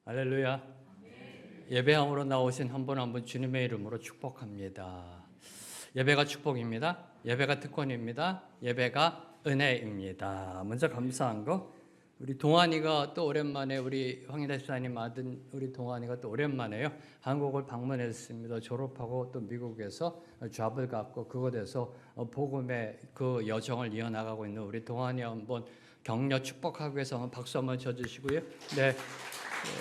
할렐루야. 예배함으로 나오신 한 분 한 분 주님의 이름으로 축복합니다. 예배가 축복입니다. 예배가 특권입니다. 예배가 은혜입니다. 먼저 감사한 거, 우리 동환이가 또 오랜만에, 우리 황희대 수사님 아들 우리 동환이가 또 오랜만에요 한국을 방문했습니다. 졸업하고 또 미국에서 잡을 갖고 그곳에서 복음의 그 여정을 이어나가고 있는 우리 동환이 한번 격려 축복하기 위해서 한번 박수 한번 쳐주시고요. 네.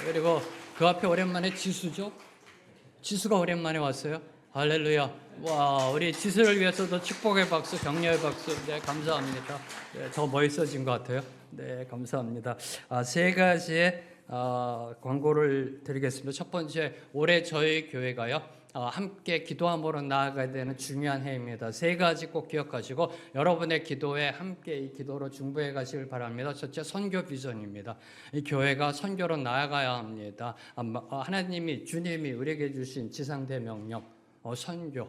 그리고 그 앞에 오랜만에 지수죠. 지수가 오랜만에 왔어요. 할렐루야. 와, 우리 지수를 위해서도 축복의 박수, 격려의 박수. 네, 감사합니다. 네, 더 멋있어진 것 같아요. 네, 감사합니다. 세 가지의 광고를 드리겠습니다. 첫 번째, 올해 저희 교회가요, 함께 기도함으로 나아가야 되는 중요한 해입니다. 세 가지 꼭 기억하시고 여러분의 기도에 함께 이 기도로 중보해 가시길 바랍니다. 첫째, 선교 비전입니다. 이 교회가 선교로 나아가야 합니다. 하나님이, 주님이 우리에게 주신 지상대 명령, 선교.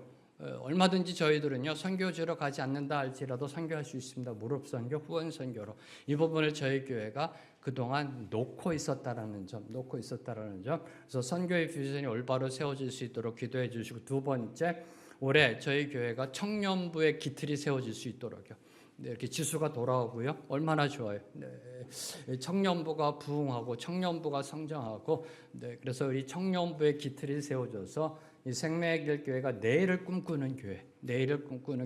얼마든지 저희들은요, 선교지로 가지 않는다 할지라도 선교할 수 있습니다. 무릎 선교, 후원 선교로. 이 부분을 저희 교회가 그동안 놓고 있었다라는 점. 그래서 선교의 비전이 올바로 세워질 수 있도록 기도해 주시고, 두 번째, 올해 저희 교회가 청년부의 기틀이 세워질 수 있도록요. 네, 이렇게 지수가 돌아오고요. 얼마나 좋아요. 네, 청년부가 부흥하고 청년부가 성장하고, 네, 그래서 우리 청년부의 기틀이 세워져서 이 생명의 길 교회가 내일을 꿈꾸는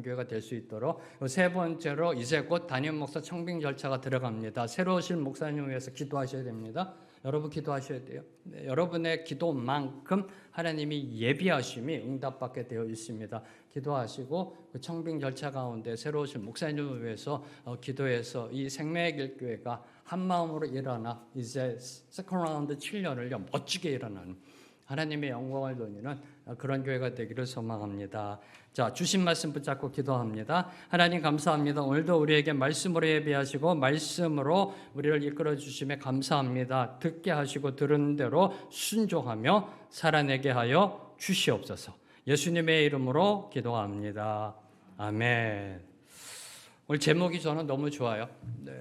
교회가 될 수 있도록. 세 번째로, 이제 곧 담임 목사 청빙 절차가 들어갑니다. 새로 오실 목사님 위해서 기도하셔야 됩니다. 여러분 기도하셔야 돼요. 네, 여러분의 기도만큼 하나님이 예비하심이 응답받게 되어 있습니다. 기도하시고 그 청빙 절차 가운데 새로 오실 목사님을 위해서 기도해서 이 생명의 길 교회가 한 마음으로 일어나 이제 세컨 라운드 7년을요 멋지게 일어나는, 하나님의 영광을 돌리는 그런 교회가 되기를 소망합니다. 자, 주신 말씀 붙잡고 기도합니다. 하나님 감사합니다. 오늘도 우리에게 말씀으로 예비하시고 말씀으로 우리를 이끌어 주심에 감사합니다. 듣게 하시고 들은 대로 순종하며 살아내게 하여 주시옵소서. 예수님의 이름으로 기도합니다. 아멘. 오늘 제목이 저는 너무 좋아요. 네.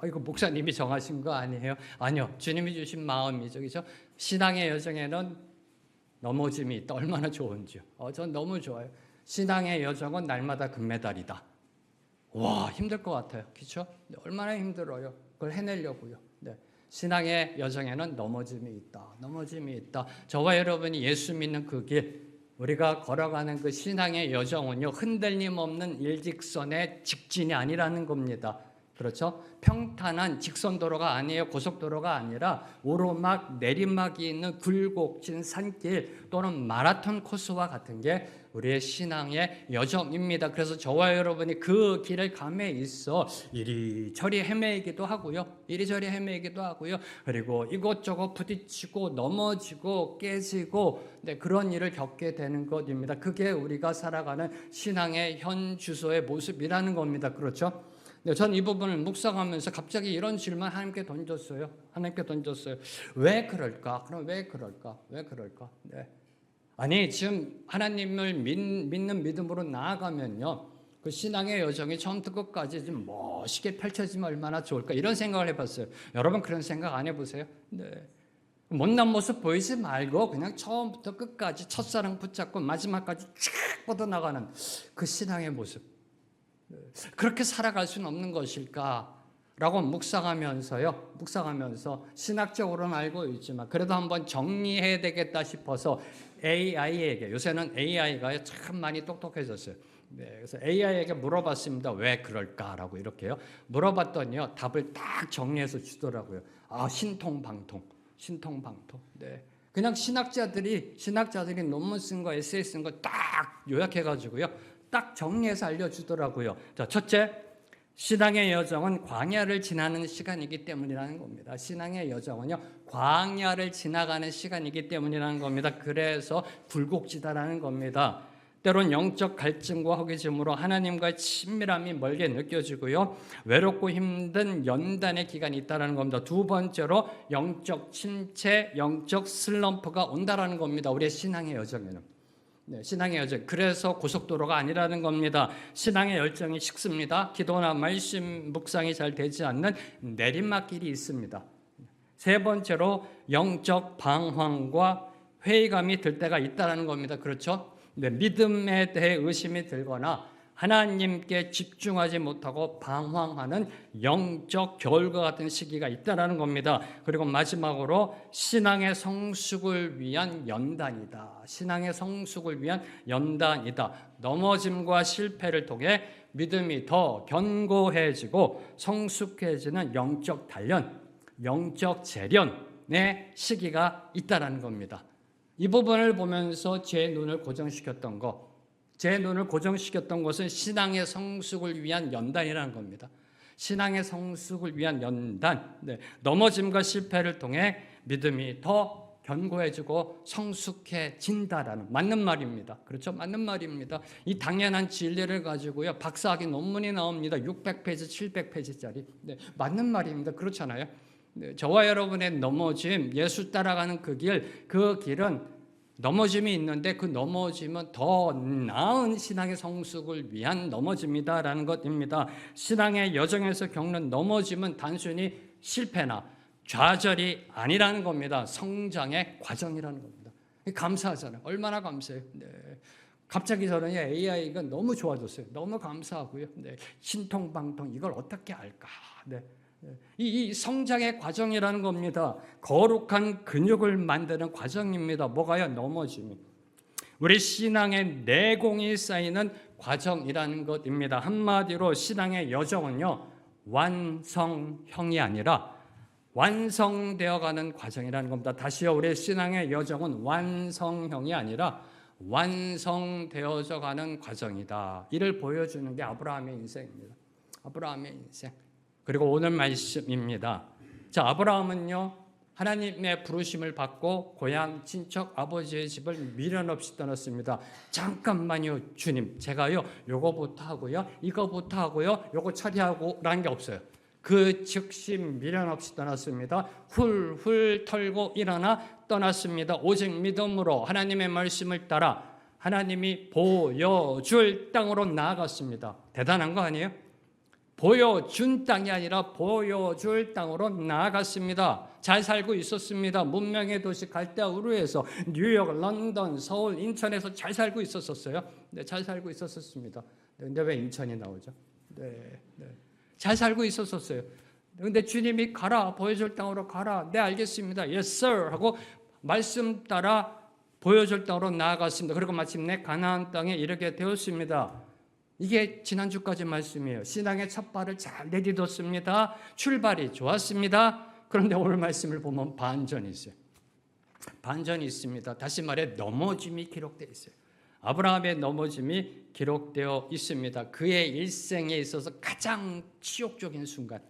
이거 목사님이 정하신 거 아니에요? 아니요. 주님이 주신 마음이죠. 그죠? 신앙의 여정에는 넘어짐이 있다. 얼마나 좋은지요. 전 너무 좋아요. 신앙의 여정은 날마다 금메달이다. 와, 힘들 것 같아요. 그렇죠? 얼마나 힘들어요. 그걸 해내려고요. 네. 신앙의 여정에는 넘어짐이 있다. 저와 여러분이 예수 믿는 그 길, 우리가 걸어가는 그 신앙의 여정은요, 흔들림 없는 일직선의 직진이 아니라는 겁니다. 그렇죠? 평탄한 직선도로가 아니에요. 고속도로가 아니라 오르막, 내리막이 있는 굴곡진 산길 또는 마라톤 코스와 같은 게 우리의 신앙의 여정입니다. 그래서 저와 여러분이 그 길을 감에 있어 이리저리 헤매기도 하고요. 그리고 이것저것 부딪히고 넘어지고 깨지고, 네, 그런 일을 겪게 되는 것입니다. 그게 우리가 살아가는 신앙의 현 주소의 모습이라는 겁니다. 그렇죠? 네, 전 이 부분을 묵상하면서 갑자기 이런 질문 하나님께 던졌어요. 왜 그럴까? 그럼 왜 그럴까? 네. 아니, 지금 하나님을 믿는 믿음으로 나아가면요, 그 신앙의 여정이 처음부터 끝까지 좀 멋있게 펼쳐지면 얼마나 좋을까? 이런 생각을 해봤어요. 여러분 그런 생각 안 해보세요? 네. 못난 모습 보이지 말고 그냥 처음부터 끝까지 첫사랑 붙잡고 마지막까지 쫙 뻗어나가는 그 신앙의 모습. 그렇게 살아갈 수는 없는 것일까라고 묵상하면서 신학적으로는 알고 있지만 그래도 한번 정리해야 되겠다 싶어서 AI에게, 요새는 AI가 참 많이 똑똑해졌어요. 네, 그래서 AI에게 물어봤습니다. 왜 그럴까라고 이렇게요. 물어봤더니요, 답을 딱 정리해서 주더라고요. 신통방통. 네. 그냥 신학자들이 논문 쓴 거, 에세이 쓴 거 딱 요약해가지고요, 딱 정리해서 알려주더라고요. 자, 첫째, 신앙의 여정은 광야를 지나는 시간이기 때문이라는 겁니다. 신앙의 여정은요, 광야를 지나가는 시간이기 때문이라는 겁니다. 그래서 굴곡지다라는 겁니다. 때론 영적 갈증과 허기짐으로 하나님과의 친밀함이 멀게 느껴지고요, 외롭고 힘든 연단의 기간이 있다는 겁니다. 두 번째로, 영적 침체, 영적 슬럼프가 온다는 겁니다. 우리의 신앙의 여정에는. 네, 신앙의 여정. 그래서 고속도로가 아니라는 겁니다. 신앙의 열정이 식습니다. 기도나 말씀 묵상이 잘 되지 않는 내리막길이 있습니다. 세 번째로 영적 방황과 회의감이 들 때가 있다는 겁니다. 그렇죠? 네, 믿음에 대해 의심이 들거나 하나님께 집중하지 못하고 방황하는 영적 겨울과 같은 시기가 있다는 겁니다. 그리고 마지막으로 신앙의 성숙을 위한 연단이다. 신앙의 성숙을 위한 연단이다. 넘어짐과 실패를 통해 믿음이 더 견고해지고 성숙해지는 영적 단련, 영적 재련의 시기가 있다는 겁니다. 이 부분을 보면서 제 눈을 고정시켰던 것은 신앙의 성숙을 위한 연단이라는 겁니다. 신앙의 성숙을 위한 연단, 넘어짐과 실패를 통해 믿음이 더 견고해지고 성숙해진다라는 맞는 말입니다. 그렇죠? 맞는 말입니다. 이 당연한 진리를 가지고요, 박사학위 논문이 나옵니다. 600페이지, 700페이지짜리. 맞는 말입니다. 그렇잖아요. 저와 여러분의 넘어짐, 예수 따라가는 그 길은 넘어짐이 있는데 그 넘어짐은 더 나은 신앙의 성숙을 위한 넘어짐이다라는 것입니다. 신앙의 여정에서 겪는 넘어짐은 단순히 실패나 좌절이 아니라는 겁니다. 성장의 과정이라는 겁니다. 감사하잖아요. 얼마나 감사해요. 네. 갑자기 저는 AI가 너무 좋아졌어요. 너무 감사하고요. 네. 신통방통 이걸 어떻게 알까? 네. 이 성장의 과정이라는 겁니다. 거룩한 근육을 만드는 과정입니다. 뭐가요? 넘어짐이. 우리 신앙의 내공이 쌓이는 과정이라는 것입니다. 한마디로 신앙의 여정은요, 완성형이 아니라 완성되어가는 과정이라는 겁니다. 다시요, 우리 신앙의 여정은 완성형이 아니라 완성되어져 가는 과정이다. 이를 보여주는 게 아브라함의 인생입니다. 아브라함의 인생. 그리고 오늘 말씀입니다. 자, 아브라함은요, 하나님의 부르심을 받고 고향 친척 아버지의 집을 미련 없이 떠났습니다. 잠깐만요, 주님. 제가요, 요거부터 하고요, 이거부터 하고요, 요거 처리하고라는 게 없어요. 그 즉시 미련 없이 떠났습니다. 훌훌 털고 일어나 떠났습니다. 오직 믿음으로 하나님의 말씀을 따라 하나님이 보여줄 땅으로 나아갔습니다. 대단한 거 아니에요? 보여준 땅이 아니라 보여줄 땅으로 나아갔습니다. 잘 살고 있었습니다. 문명의 도시 갈대우르에서 뉴욕, 런던, 서울, 인천에서 잘 살고 있었어요. 네, 잘 살고 있었습니다. 근데 왜 인천이 나오죠? 네. 잘 살고 있었어요. 근데 주님이 가라, 보여줄 땅으로 가라. 네, 알겠습니다. Yes, sir. 하고 말씀 따라 보여줄 땅으로 나아갔습니다. 그리고 마침내 가나안 땅에 이르게 되었습니다. 이게 지난주까지 말씀이에요. 신앙의 첫 발을 잘 내딛었습니다. 출발이 좋았습니다. 그런데 오늘 말씀을 보면 반전이 있어요. 반전이 있습니다. 다시 말해 넘어짐이 기록되어 있어요. 아브라함의 넘어짐이 기록되어 있습니다. 그의 일생에 있어서 가장 치욕적인 순간,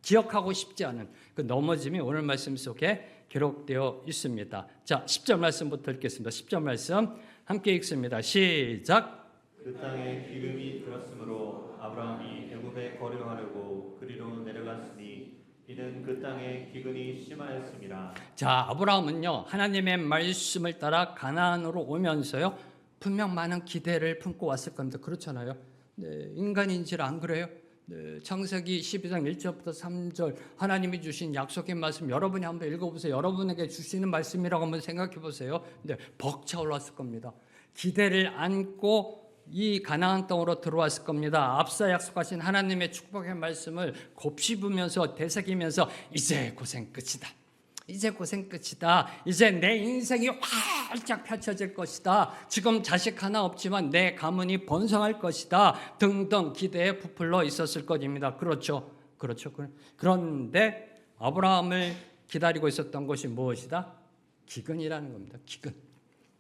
기억하고 싶지 않은 그 넘어짐이 오늘 말씀 속에 기록되어 있습니다. 자, 10절 말씀부터 읽겠습니다. 10절 말씀 함께 읽습니다. 시작. 그 땅에 기름이 들었으므로 아브라함이 애굽에 거류하려고 그리로 내려갔으니 이는 그 땅에 기근이 심하였습니다. 자, 아브라함은요, 하나님의 말씀을 따라 가나안으로 오면서요, 분명 많은 기대를 품고 왔을 겁니다. 그렇잖아요. 네, 인간인지라 안 그래요? 네, 창세기 12장 1절부터 3절 하나님이 주신 약속의 말씀 여러분이 한번 읽어보세요. 여러분에게 주시는 말씀이라고 한번 생각해 보세요. 네, 벅차올랐을 겁니다. 기대를 안고 이 가나안 땅으로 들어왔을 겁니다. 앞서 약속하신 하나님의 축복의 말씀을 곱씹으면서 되새기면서 이제 고생 끝이다. 이제 고생 끝이다. 이제 내 인생이 활짝 펼쳐질 것이다. 지금 자식 하나 없지만 내 가문이 번성할 것이다. 등등 기대에 부풀러 있었을 것입니다. 그렇죠. 그런데 아브라함을 기다리고 있었던 것이 무엇이다? 기근이라는 겁니다. 기근.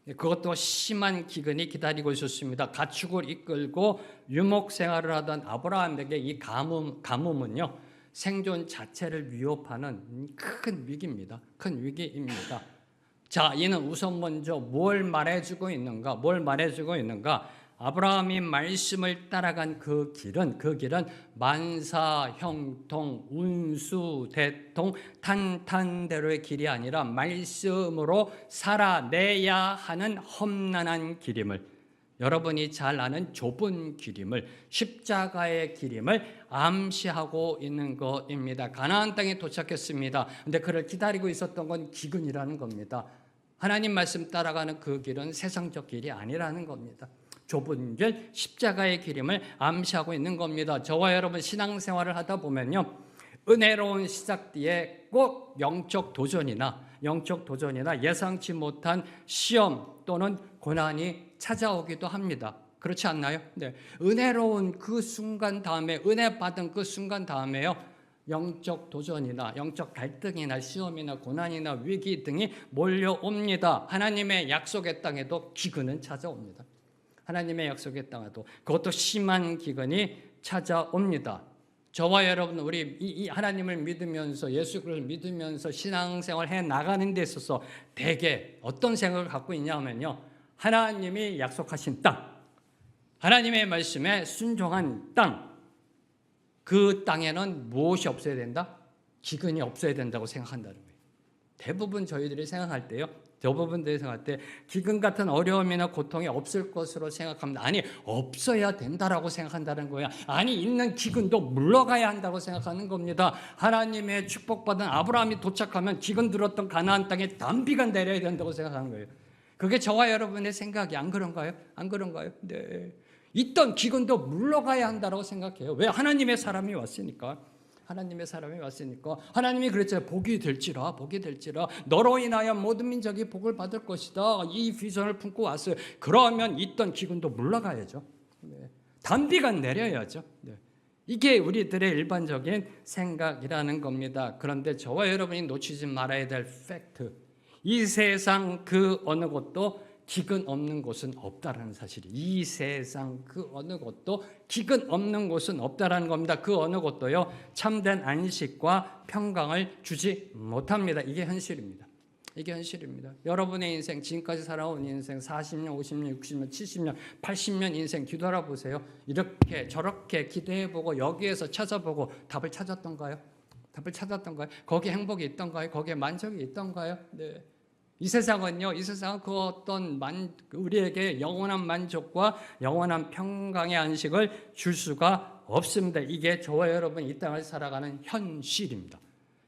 그것도 심한 기근이 기다리고 있었습니다. 가축을 이끌고 유목 생활을 하던 아브라함에게 이 가뭄은요, 생존 자체를 위협하는 큰 위기입니다. 큰 위기입니다. 자, 이는 우선 먼저 뭘 말해주고 있는가? 아브라함이 말씀을 따라간 그 길은 만사, 형통, 운수, 대통, 탄탄대로의 길이 아니라 말씀으로 살아내야 하는 험난한 길임을 여러분이 잘 아는 좁은 길임을, 십자가의 길임을 암시하고 있는 것입니다. 가나안 땅에 도착했습니다. 근데 그를 기다리고 있었던 건 기근이라는 겁니다. 하나님 말씀 따라가는 그 길은 세상적 길이 아니라는 겁니다. 좁은 길, 십자가의 길임을 암시하고 있는 겁니다. 저와 여러분 신앙생활을 하다 보면요, 은혜로운 시작 뒤에 꼭 영적 도전이나 예상치 못한 시험 또는 고난이 찾아오기도 합니다. 그렇지 않나요? 네. 은혜로운 그 순간 다음에, 은혜 받은 그 순간 다음에요, 영적 도전이나 영적 갈등이나 시험이나 고난이나 위기 등이 몰려옵니다. 하나님의 약속의 땅에도 기근은 찾아옵니다. 하나님의 약속의 땅에도 그것도 심한 기근이 찾아옵니다. 저와 여러분, 우리 이 하나님을 믿으면서, 예수를 믿으면서 신앙생활 해 나가는 데 있어서 대개 어떤 생각을 갖고 있냐면요, 하나님이 약속하신 땅, 하나님의 말씀에 순종한 땅, 그 땅에는 무엇이 없어야 된다? 기근이 없어야 된다고 생각한다는 거예요. 대부분 저희들이 생각할 때요, 대부분들이 생각할 때 기근 같은 어려움이나 고통이 없을 것으로 생각합니다. 아니, 없어야 된다라고 생각한다는 거야. 아니, 있는 기근도 물러가야 한다고 생각하는 겁니다. 하나님의 축복받은 아브라함이 도착하면 기근 들었던 가나안 땅에 단비가 내려야 된다고 생각하는 거예요. 그게 저와 여러분의 생각이 안 그런가요? 안 그런가요? 네. 있던 기근도 물러가야 한다고 생각해요. 왜? 하나님의 사람이 왔으니까. 하나님의 사람이 왔으니까. 하나님이 그랬잖아요. 복이 될지라 너로 인하여 모든 민족이 복을 받을 것이다. 이 비전을 품고 왔어요. 그러면 있던 기근도 물러가야죠. 네. 단비가 내려야죠. 네. 이게 우리들의 일반적인 생각이라는 겁니다. 그런데 저와 여러분이 놓치지 말아야 될 팩트, 이 세상 그 어느 곳도 기근 없는 곳은 없다라는 사실이, 이 세상 그 어느 곳도 기근 없는 곳은 없다라는 겁니다. 그 어느 곳도요, 참된 안식과 평강을 주지 못합니다. 이게 현실입니다. 이게 현실입니다. 여러분의 인생, 지금까지 살아온 인생 40년, 50년, 60년, 70년, 80년 인생 뒤돌아보세요. 이렇게 저렇게 기대해보고 여기에서 찾아보고 답을 찾았던가요? 답을 찾았던가요? 거기에 행복이 있던가요? 거기에 만족이 있던가요? 네. 이 세상은 그 어떤 우리에게 영원한 만족과 영원한 평강의 안식을 줄 수가 없습니다. 이게 저와 여러분 이 땅을 살아가는 현실입니다.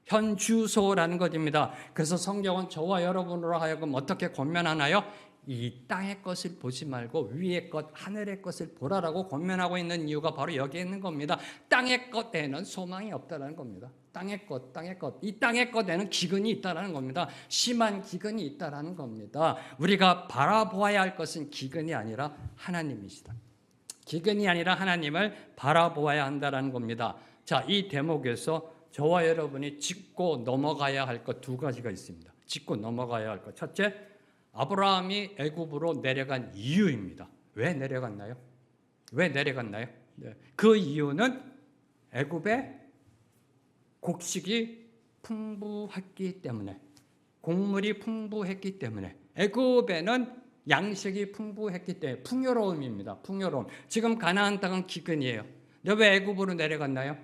현주소라는 것입니다. 그래서 성경은 저와 여러분으로 하여금 어떻게 권면하나요? 이 땅의 것을 보지 말고 위의 것, 하늘의 것을 보라라고 권면하고 있는 이유가 바로 여기에 있는 겁니다. 땅의 것에는 소망이 없다는 겁니다. 땅의 것. 이 땅의 것에는 기근이 있다는 겁니다. 심한 기근이 있다는 겁니다. 우리가 바라보아야 할 것은 기근이 아니라 하나님이시다. 기근이 아니라 하나님을 바라보아야 한다는 겁니다. 자, 이 대목에서 저와 여러분이 짚고 넘어가야 할 것 두 가지가 있습니다. 짚고 넘어가야 할 것. 첫째, 아브라함이 애굽으로 내려간 이유입니다. 왜 내려갔나요? 네. 그 이유는 애굽에 곡식이 풍부했기 때문에, 곡물이 풍부했기 때문에, 애굽에는 양식이 풍부했기 때문에, 풍요로움입니다. 풍요로움. 지금 가나안 땅은 기근이에요. 근데 왜 애굽으로 내려갔나요?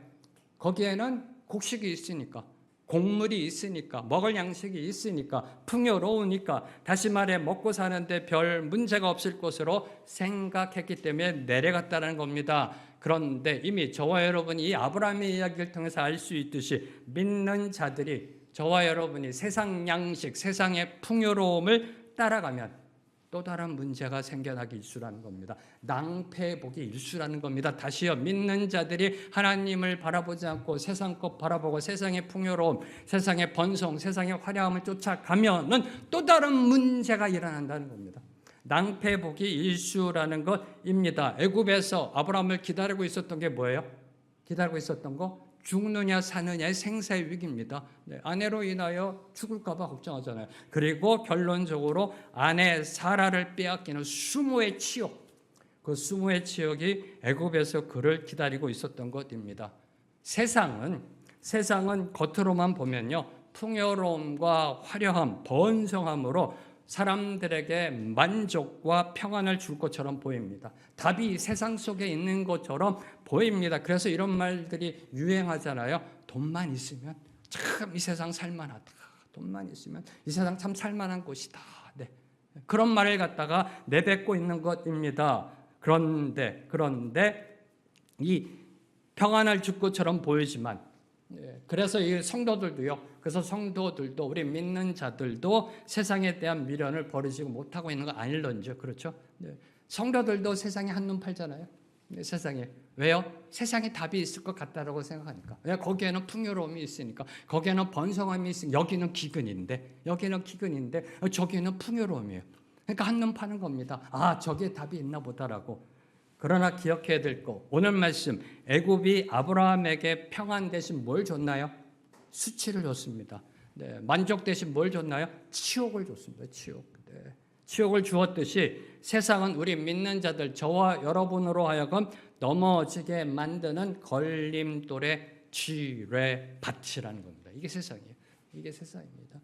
거기에는 곡식이 있으니까, 곡물이 있으니까, 먹을 양식이 있으니까, 풍요로우니까, 다시 말해 먹고 사는데 별 문제가 없을 것으로 생각했기 때문에 내려갔다는 겁니다. 그런데 이미 저와 여러분이 이 아브라함의 이야기를 통해서 알 수 있듯이 믿는 자들이, 저와 여러분이 세상 양식, 세상의 풍요로움을 따라가면 또 다른 문제가 생겨나기 일수라는 겁니다. 낭패복이 일수라는 겁니다. 다시요, 믿는 자들이 하나님을 바라보지 않고 세상 것 바라보고 세상의 풍요로움, 세상의 번성, 세상의 화려함을 쫓아가면은 또 다른 문제가 일어난다는 겁니다. 낭패복이 일수라는 것입니다. 애굽에서 아브라함을 기다리고 있었던 게 뭐예요? 기다리고 있었던 거? 죽느냐 사느냐의 생사의 위기입니다. 네, 아내로 인하여 죽을까 봐 걱정하잖아요. 그리고 결론적으로 아내 사라를 빼앗기는 수모의 치욕, 그 수모의 치욕이 애굽에서 그를 기다리고 있었던 것입니다. 세상은 겉으로만 보면요, 풍요로움과 화려함, 번성함으로 사람들에게 만족과 평안을 줄 것처럼 보입니다. 답이 세상 속에 있는 것처럼 보입니다. 그래서 이런 말들이 유행하잖아요. 돈만 있으면 참 이 세상 살만하다. 돈만 있으면 이 세상 참 살만한 곳이다. 네. 그런 말을 갖다가 내뱉고 있는 것입니다. 그런데 이 평안을 줄 것처럼 보이지만, 그래서 이 성도들도요. 그래서 성도들도 우리 믿는 자들도 세상에 대한 미련을 버리지 못하고 있는 거 아닐런지요. 그렇죠? 성도들도 세상에 한눈 팔잖아요. 세상에. 왜요? 세상에 답이 있을 것 같다라고 생각하니까. 왜? 거기에는 풍요로움이 있으니까. 거기에는 번성함이 있으니까. 여기는 기근인데 저기는 풍요로움이에요. 그러니까 한눈 파는 겁니다. 아, 저기에 답이 있나 보다라고. 그러나 기억해야 될 거. 오늘 말씀 애굽이 아브라함에게 평안 대신 뭘 줬나요? 수치를 줬습니다. 만족 대신 뭘 줬나요? 치욕을 줬습니다. 치욕을 주었듯이 세상은 우리 믿는 자들 저와 여러분으로 하여금 넘어지게 만드는 걸림돌의 지뢰밭이라는 겁니다. 이게 세상이에요. 이게 세상입니다.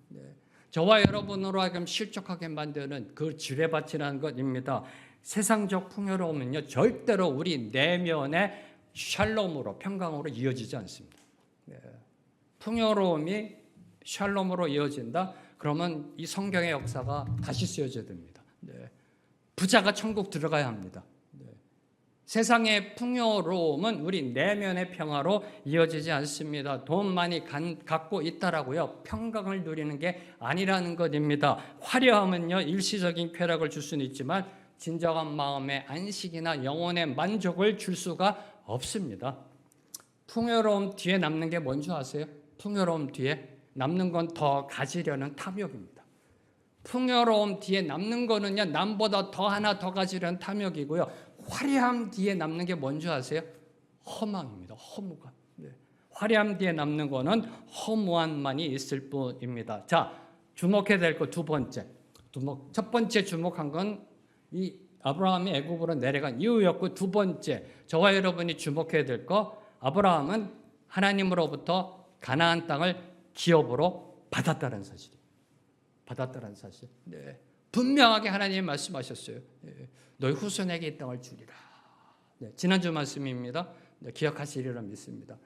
저와 여러분으로 하여금 실족하게 만드는 그 지뢰밭이라는 것입니다. 세상적 풍요로움은요 절대로 우리 내면의 샬롬으로 평강으로 이어지지 않습니다. 풍요로움이 샬롬으로 이어진다? 그러면 이 성경의 역사가 다시 쓰여져야 됩니다. 부자가 천국 들어가야 합니다. 세상의 풍요로움은 우리 내면의 평화로 이어지지 않습니다. 돈 많이 갖고 있다라고요 평강을 누리는 게 아니라는 것입니다. 화려함은요 일시적인 쾌락을 줄 수는 있지만 진정한 마음의 안식이나 영혼의 만족을 줄 수가 없습니다. 풍요로움 뒤에 남는 게 뭔지 아세요? 풍요로움 뒤에 남는 건 더 가지려는 탐욕입니다. 풍요로움 뒤에 남는 거는요 남보다 더 하나 더 가지려는 탐욕이고요. 화려함 뒤에 남는 게 뭔지 아세요? 허망입니다. 허무감. 화려함 뒤에 남는 거는 허무함만이 있을 뿐입니다. 자, 주목해야 될 거 두 번째. 첫 번째 주목한 건 이 아브라함이 애굽으로 내려간 이유였고, 두 번째 저와 여러분이 주목해야 될 거, 아브라함은 하나님으로부터 가나안 땅을 기업으로 받았다는 사실이에요. 받았다는 사실. 분명하게 하나님이 말씀하셨어요. 너희 후손에게 이 땅을 주리라. 지난주 말씀입니다. 기억하시리라 믿습니다.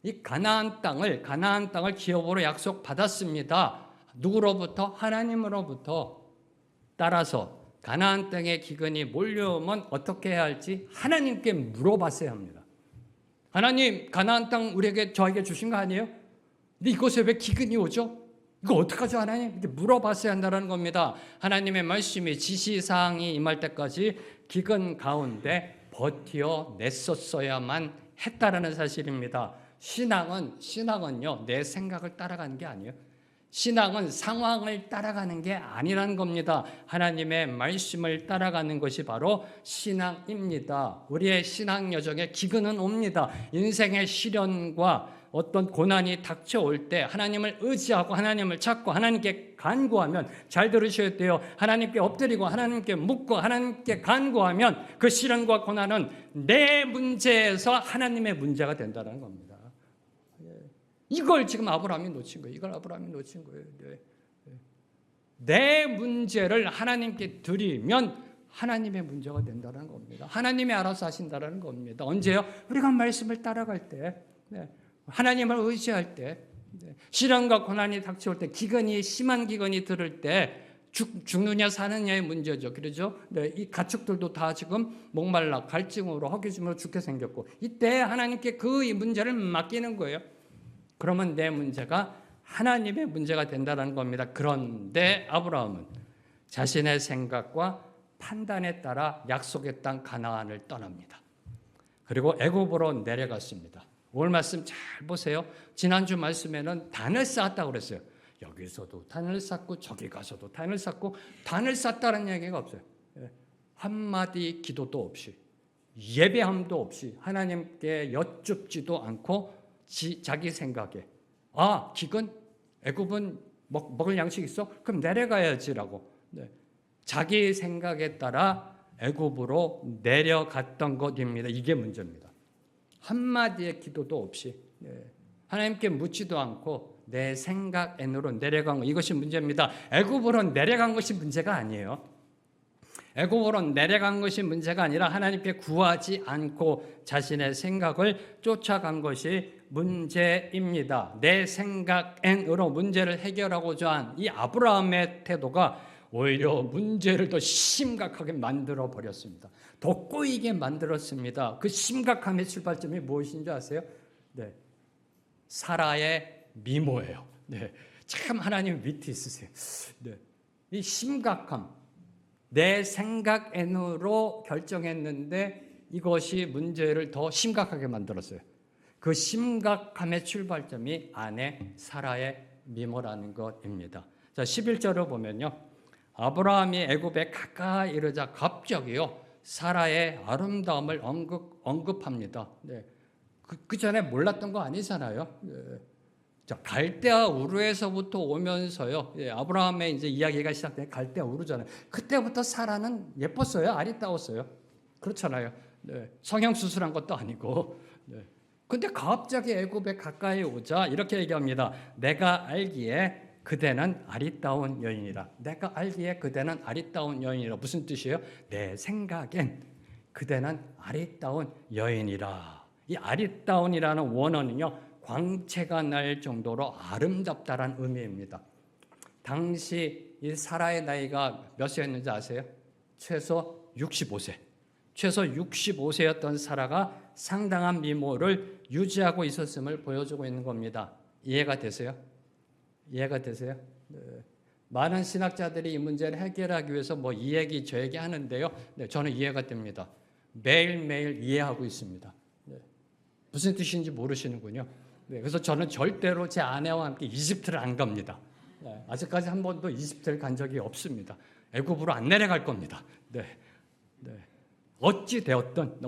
이 가나안 땅을 기업으로 약속받았습니다. 누구로부터? 하나님으로부터. 따라서 가나안 땅의 기근이 몰려오면 어떻게 해야 할지 하나님께 물어봤어야 합니다. 하나님, 가나안 땅 저에게 주신 거 아니에요? 근데 이곳에 왜 기근이 오죠? 이거 어떡하죠 하나님? 이렇게 물어봤어야 한다는 겁니다. 하나님의 말씀이 지시사항이 임할 때까지 기근 가운데 버텨냈었어야만 했다라는 사실입니다. 신앙은요 내 생각을 따라가는 게 아니에요. 신앙은 상황을 따라가는 게 아니라는 겁니다. 하나님의 말씀을 따라가는 것이 바로 신앙입니다. 우리의 신앙 여정에 기근은 옵니다. 인생의 시련과 어떤 고난이 닥쳐올 때 하나님을 의지하고 하나님을 찾고 하나님께 간구하면, 잘 들으셔야 돼요. 하나님께 엎드리고 하나님께 묻고 하나님께 간구하면 그 시련과 고난은 내 문제에서 하나님의 문제가 된다는 겁니다. 이걸 지금 아브라함이 놓친 거예요. 내 문제를 하나님께 드리면 하나님의 문제가 된다는 겁니다. 하나님이 알아서 하신다는 겁니다. 언제요? 우리가 말씀을 따라갈 때, 하나님을 의지할 때, 시련과 고난이 닥쳐올 때, 심한 기근이 들을 때 죽느냐 사느냐의 문제죠. 그렇죠? 이 가축들도 다 지금 목말라 갈증으로 허기짐으로 죽게 생겼고, 이때 하나님께 그 문제를 맡기는 거예요. 그러면 내 문제가 하나님의 문제가 된다는 겁니다. 그런데 아브라함은 자신의 생각과 판단에 따라 약속의 땅 가나안을 떠납니다. 그리고 애굽으로 내려갔습니다. 오늘 말씀 잘 보세요. 지난주 말씀에는 단을 쌓았다고 그랬어요. 여기서도 단을 쌓고 저기 가서도 단을 쌓고, 단을 쌓다는 얘기가 없어요. 한마디 기도도 없이, 예배함도 없이, 하나님께 여쭙지도 않고 자기 생각에, 기근? 애굽은 먹을 양식 있어? 그럼 내려가야지라고. 자기 생각에 따라 애굽으로 내려갔던 것입니다. 이게 문제입니다. 한마디의 기도도 없이, 하나님께 묻지도 않고 내 생각 N으로 내려간 것, 이것이 문제입니다. 애굽으로 내려간 것이 문제가 아니에요. 애굽으로 내려간 것이 문제가 아니라 하나님께 구하지 않고 자신의 생각을 쫓아간 것이 문제입니다. 내 생각 N으로 문제를 해결하고자 한 이 아브라함의 태도가 오히려 문제를 더 심각하게 만들어 버렸습니다. 더 꼬이게 만들었습니다. 그 심각함의 출발점이 무엇인 줄 아세요? 네, 사라의 미모예요. 네, 참 하나님 위트 있으세요. 네, 이 심각함, 내 생각으로 결정했는데 이것이 문제를 더 심각하게 만들었어요. 그 심각함의 출발점이 아내 사라의 미모라는 것입니다. 자, 11절을 보면요. 아브라함이 애굽에 가까이 이르자 갑자기요. 사라의 아름다움을 언급합니다. 네. 그 전에 몰랐던 거 아니잖아요. 네. 자, 갈대아 우르에서부터 오면서요. 예, 아브라함의 이제 이야기가 시작돼 갈대아 우르잖아요. 그때부터 사라는 예뻤어요. 아리따웠어요. 그렇잖아요. 네. 성형 수술한 것도 아니고. 네. 근데 갑자기 애굽에 가까이 오자 이렇게 얘기합니다. 내가 알기에 그대는 아리따운 여인이라. 내가 알기에 그대는 아리따운 여인이라. 무슨 뜻이에요? 내 생각엔 그대는 아리따운 여인이라. 이 아리따운이라는 원어는요. 광채가 날 정도로 아름답다라는 의미입니다. 당시 이 사라의 나이가 몇 세였는지 아세요? 최소 65세. 최소 65세였던 사라가 상당한 미모를 유지하고 있었음을 보여주고 있는 겁니다. 이해가 되세요? 이해가 되세요? 네. 많은 신학자들이 이 문제를 해결하기 위해서 뭐 이 얘기 저 얘기 하는데요. 네, 저는 이해가 됩니다. 매일매일 이해하고 있습니다. 네. 무슨 뜻인지 모르시는군요. 네, 그래서 저는 절대로 제 아내와 함께 이집트를 안 갑니다. 네, 아직까지 한 번도 이집트를 간 적이 없습니다. 애굽으로 안 내려갈 겁니다. 네, 네. 어찌 되었든,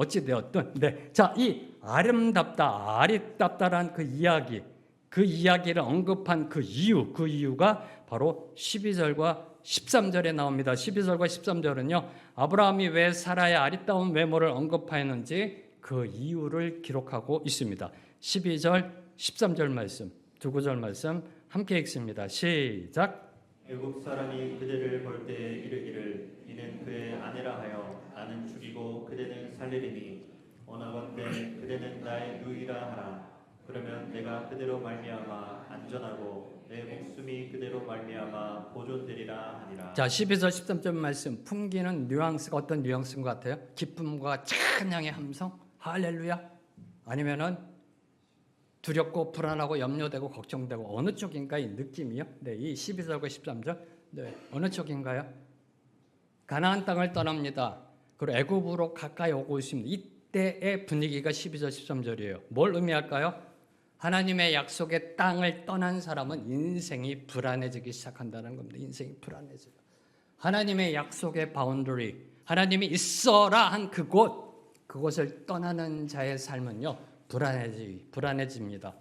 네, 자, 이 아름답다, 아리답다란 그 이야기를 언급한 그 이유가 바로 12절과 13절에 나옵니다. 12절과 13절은요, 아브라함이 왜 사라의 아리따운 외모를 언급하였는지 그 이유를 기록하고 있습니다. 12절, 13절 말씀, 두 구절 말씀 함께 읽습니다. 시작. 애굽 사람이 그대를 볼 때 이르기를 이는 그의 아내라 하여 나는 죽이고 그대는 살리리니 원하건대 그대는 나의 누이라 하라. 그러면 내가 그대로 말미암아 안전하고 내 목숨이 그대로 말미암아 보존되리라 하니라. 자, 12절 13절 말씀 풍기는 뉘앙스가 어떤 뉘앙스인 것 같아요? 기쁨과 찬양의 함성? 할렐루야? 아니면은 두렵고 불안하고 염려되고 걱정되고 어느 쪽인가 이 느낌이요? 네, 이 12절과 13절. 네, 어느 쪽인가요? 가나안 땅을 떠납니다. 그리고 애굽으로 가까이 오고 있습니다. 이때의 분위기가 12절 13절이에요. 뭘 의미할까요? 하나님의 약속의 땅을 떠난 사람은 인생이 불안해지기 시작한다는 겁니다. 인생이 불안해져요. 하나님의 약속의 바운더리, 하나님이 있어라 한 그곳을 떠나는 자의 삶은요, 불안해집니다.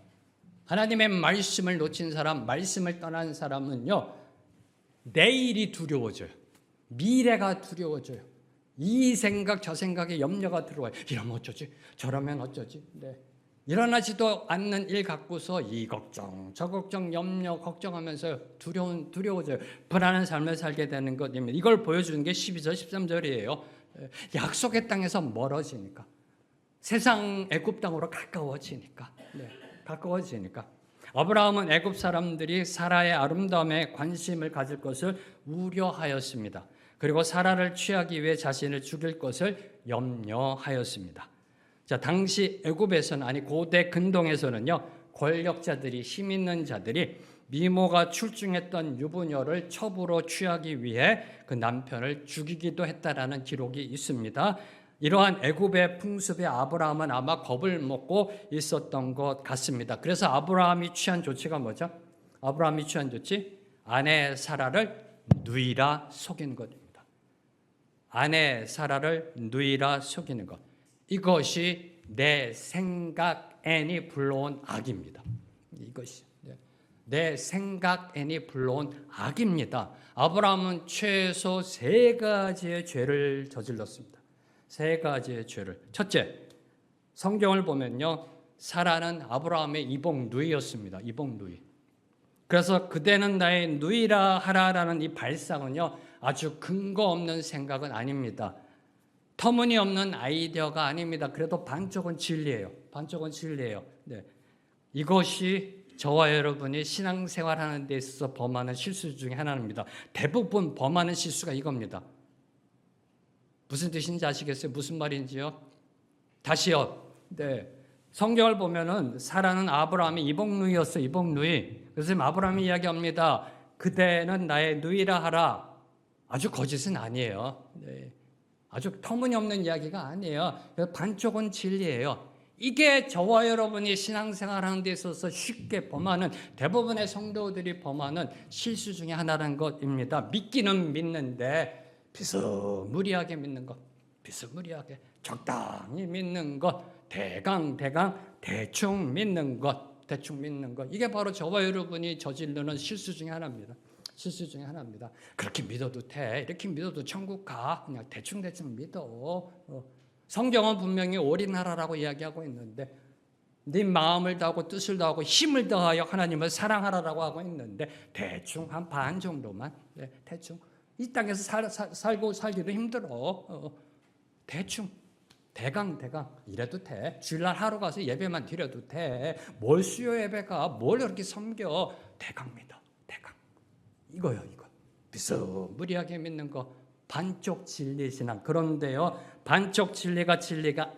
하나님의 말씀을 놓친 사람, 말씀을 떠난 사람은요, 내일이 두려워져요. 미래가 두려워져요. 이 생각, 저 생각에 염려가 들어와요. 이러면 어쩌지? 저러면 어쩌지? 네. 일어나지도 않는 일 갖고서 이 걱정, 저 걱정, 염려, 걱정하면서 두려워져요. 불안한 삶을 살게 되는 것입니다. 이걸 보여주는 게 12절, 13절이에요. 약속의 땅에서 멀어지니까. 세상 애굽 땅으로 가까워지니까. 네, 가까워지니까. 아브라함은 애굽 사람들이 사라의 아름다움에 관심을 가질 것을 우려하였습니다. 그리고 사라를 취하기 위해 자신을 죽일 것을 염려하였습니다. 자, 당시 애굽에서는 아니 고대 근동에서는요, 권력자들이 힘 있는 자들이 미모가 출중했던 유부녀를 첩으로 취하기 위해 그 남편을 죽이기도 했다라는 기록이 있습니다. 이러한 애굽의 풍습에 아브라함은 아마 겁을 먹고 있었던 것 같습니다. 그래서 아브라함이 취한 조치가 뭐죠? 아브라함이 취한 조치? 아내 사라를 누이라 속이는 것입니다. 아내 사라를 누이라 속이는 것. 이것이 내 생각엔이 불러온 악입니다. 이것이 내 생각엔이 불러온 악입니다. 아브라함은 최소 3가지의 죄를 저질렀습니다. 3가지의 죄를. 첫째, 성경을 보면요, 사라는 아브라함의 이복 누이였습니다. 이복 누이. 그래서 그대는 나의 누이라 하라라는 이 발상은요, 아주 근거 없는 생각은 아닙니다. 터무니없는 아이디어가 아닙니다. 그래도 반쪽은 진리예요. 반쪽은 진리예요. 네. 이것이 저와 여러분이 신앙생활하는 데 있어서 범하는 실수 중에 하나입니다. 대부분 범하는 실수가 이겁니다. 무슨 뜻인지 아시겠어요? 무슨 말인지요? 다시요. 네. 성경을 보면은 사라는 아브라함의 이복누이였어요. 이복누이. 그래서 아브라함이 이야기합니다. 그대는 나의 누이라 하라. 아주 거짓은 아니에요. 네. 아주 터무니없는 이야기가 아니에요. 반쪽은 진리예요. 이게 저와 여러분이 신앙생활하는 데 있어서 쉽게 범하는, 대부분의 성도들이 범하는 실수 중에 하나라는 것입니다. 믿기는 믿는데 비스무리하게 믿는 것, 비스무리하게 적당히 믿는 것, 대강 대충 믿는 것, 대충 믿는 것. 이게 바로 저와 여러분이 저지르는 실수 중에 하나입니다. 실수 중에 하나입니다. 그렇게 믿어도 돼. 이렇게 믿어도 천국 가. 그냥 대충 믿어. 성경은 분명히 올인하라라고 이야기하고 있는데, 네 마음을 다하고 뜻을 다하고 힘을 다하여 하나님을 사랑하라라고 하고 있는데, 대충 한 반 정도만, 네, 대충 이 땅에서 살고 살기도 힘들어. 대충 대강 이래도 돼. 주일날 하루 가서 예배만 드려도 돼. 뭘 수요 예배가, 뭘 그렇게 섬겨. 대강 믿어. 대강. 이거요, 이거. 비스무리하게 믿는 거. 반쪽 진리 신앙. 그런데요, 반쪽 진리가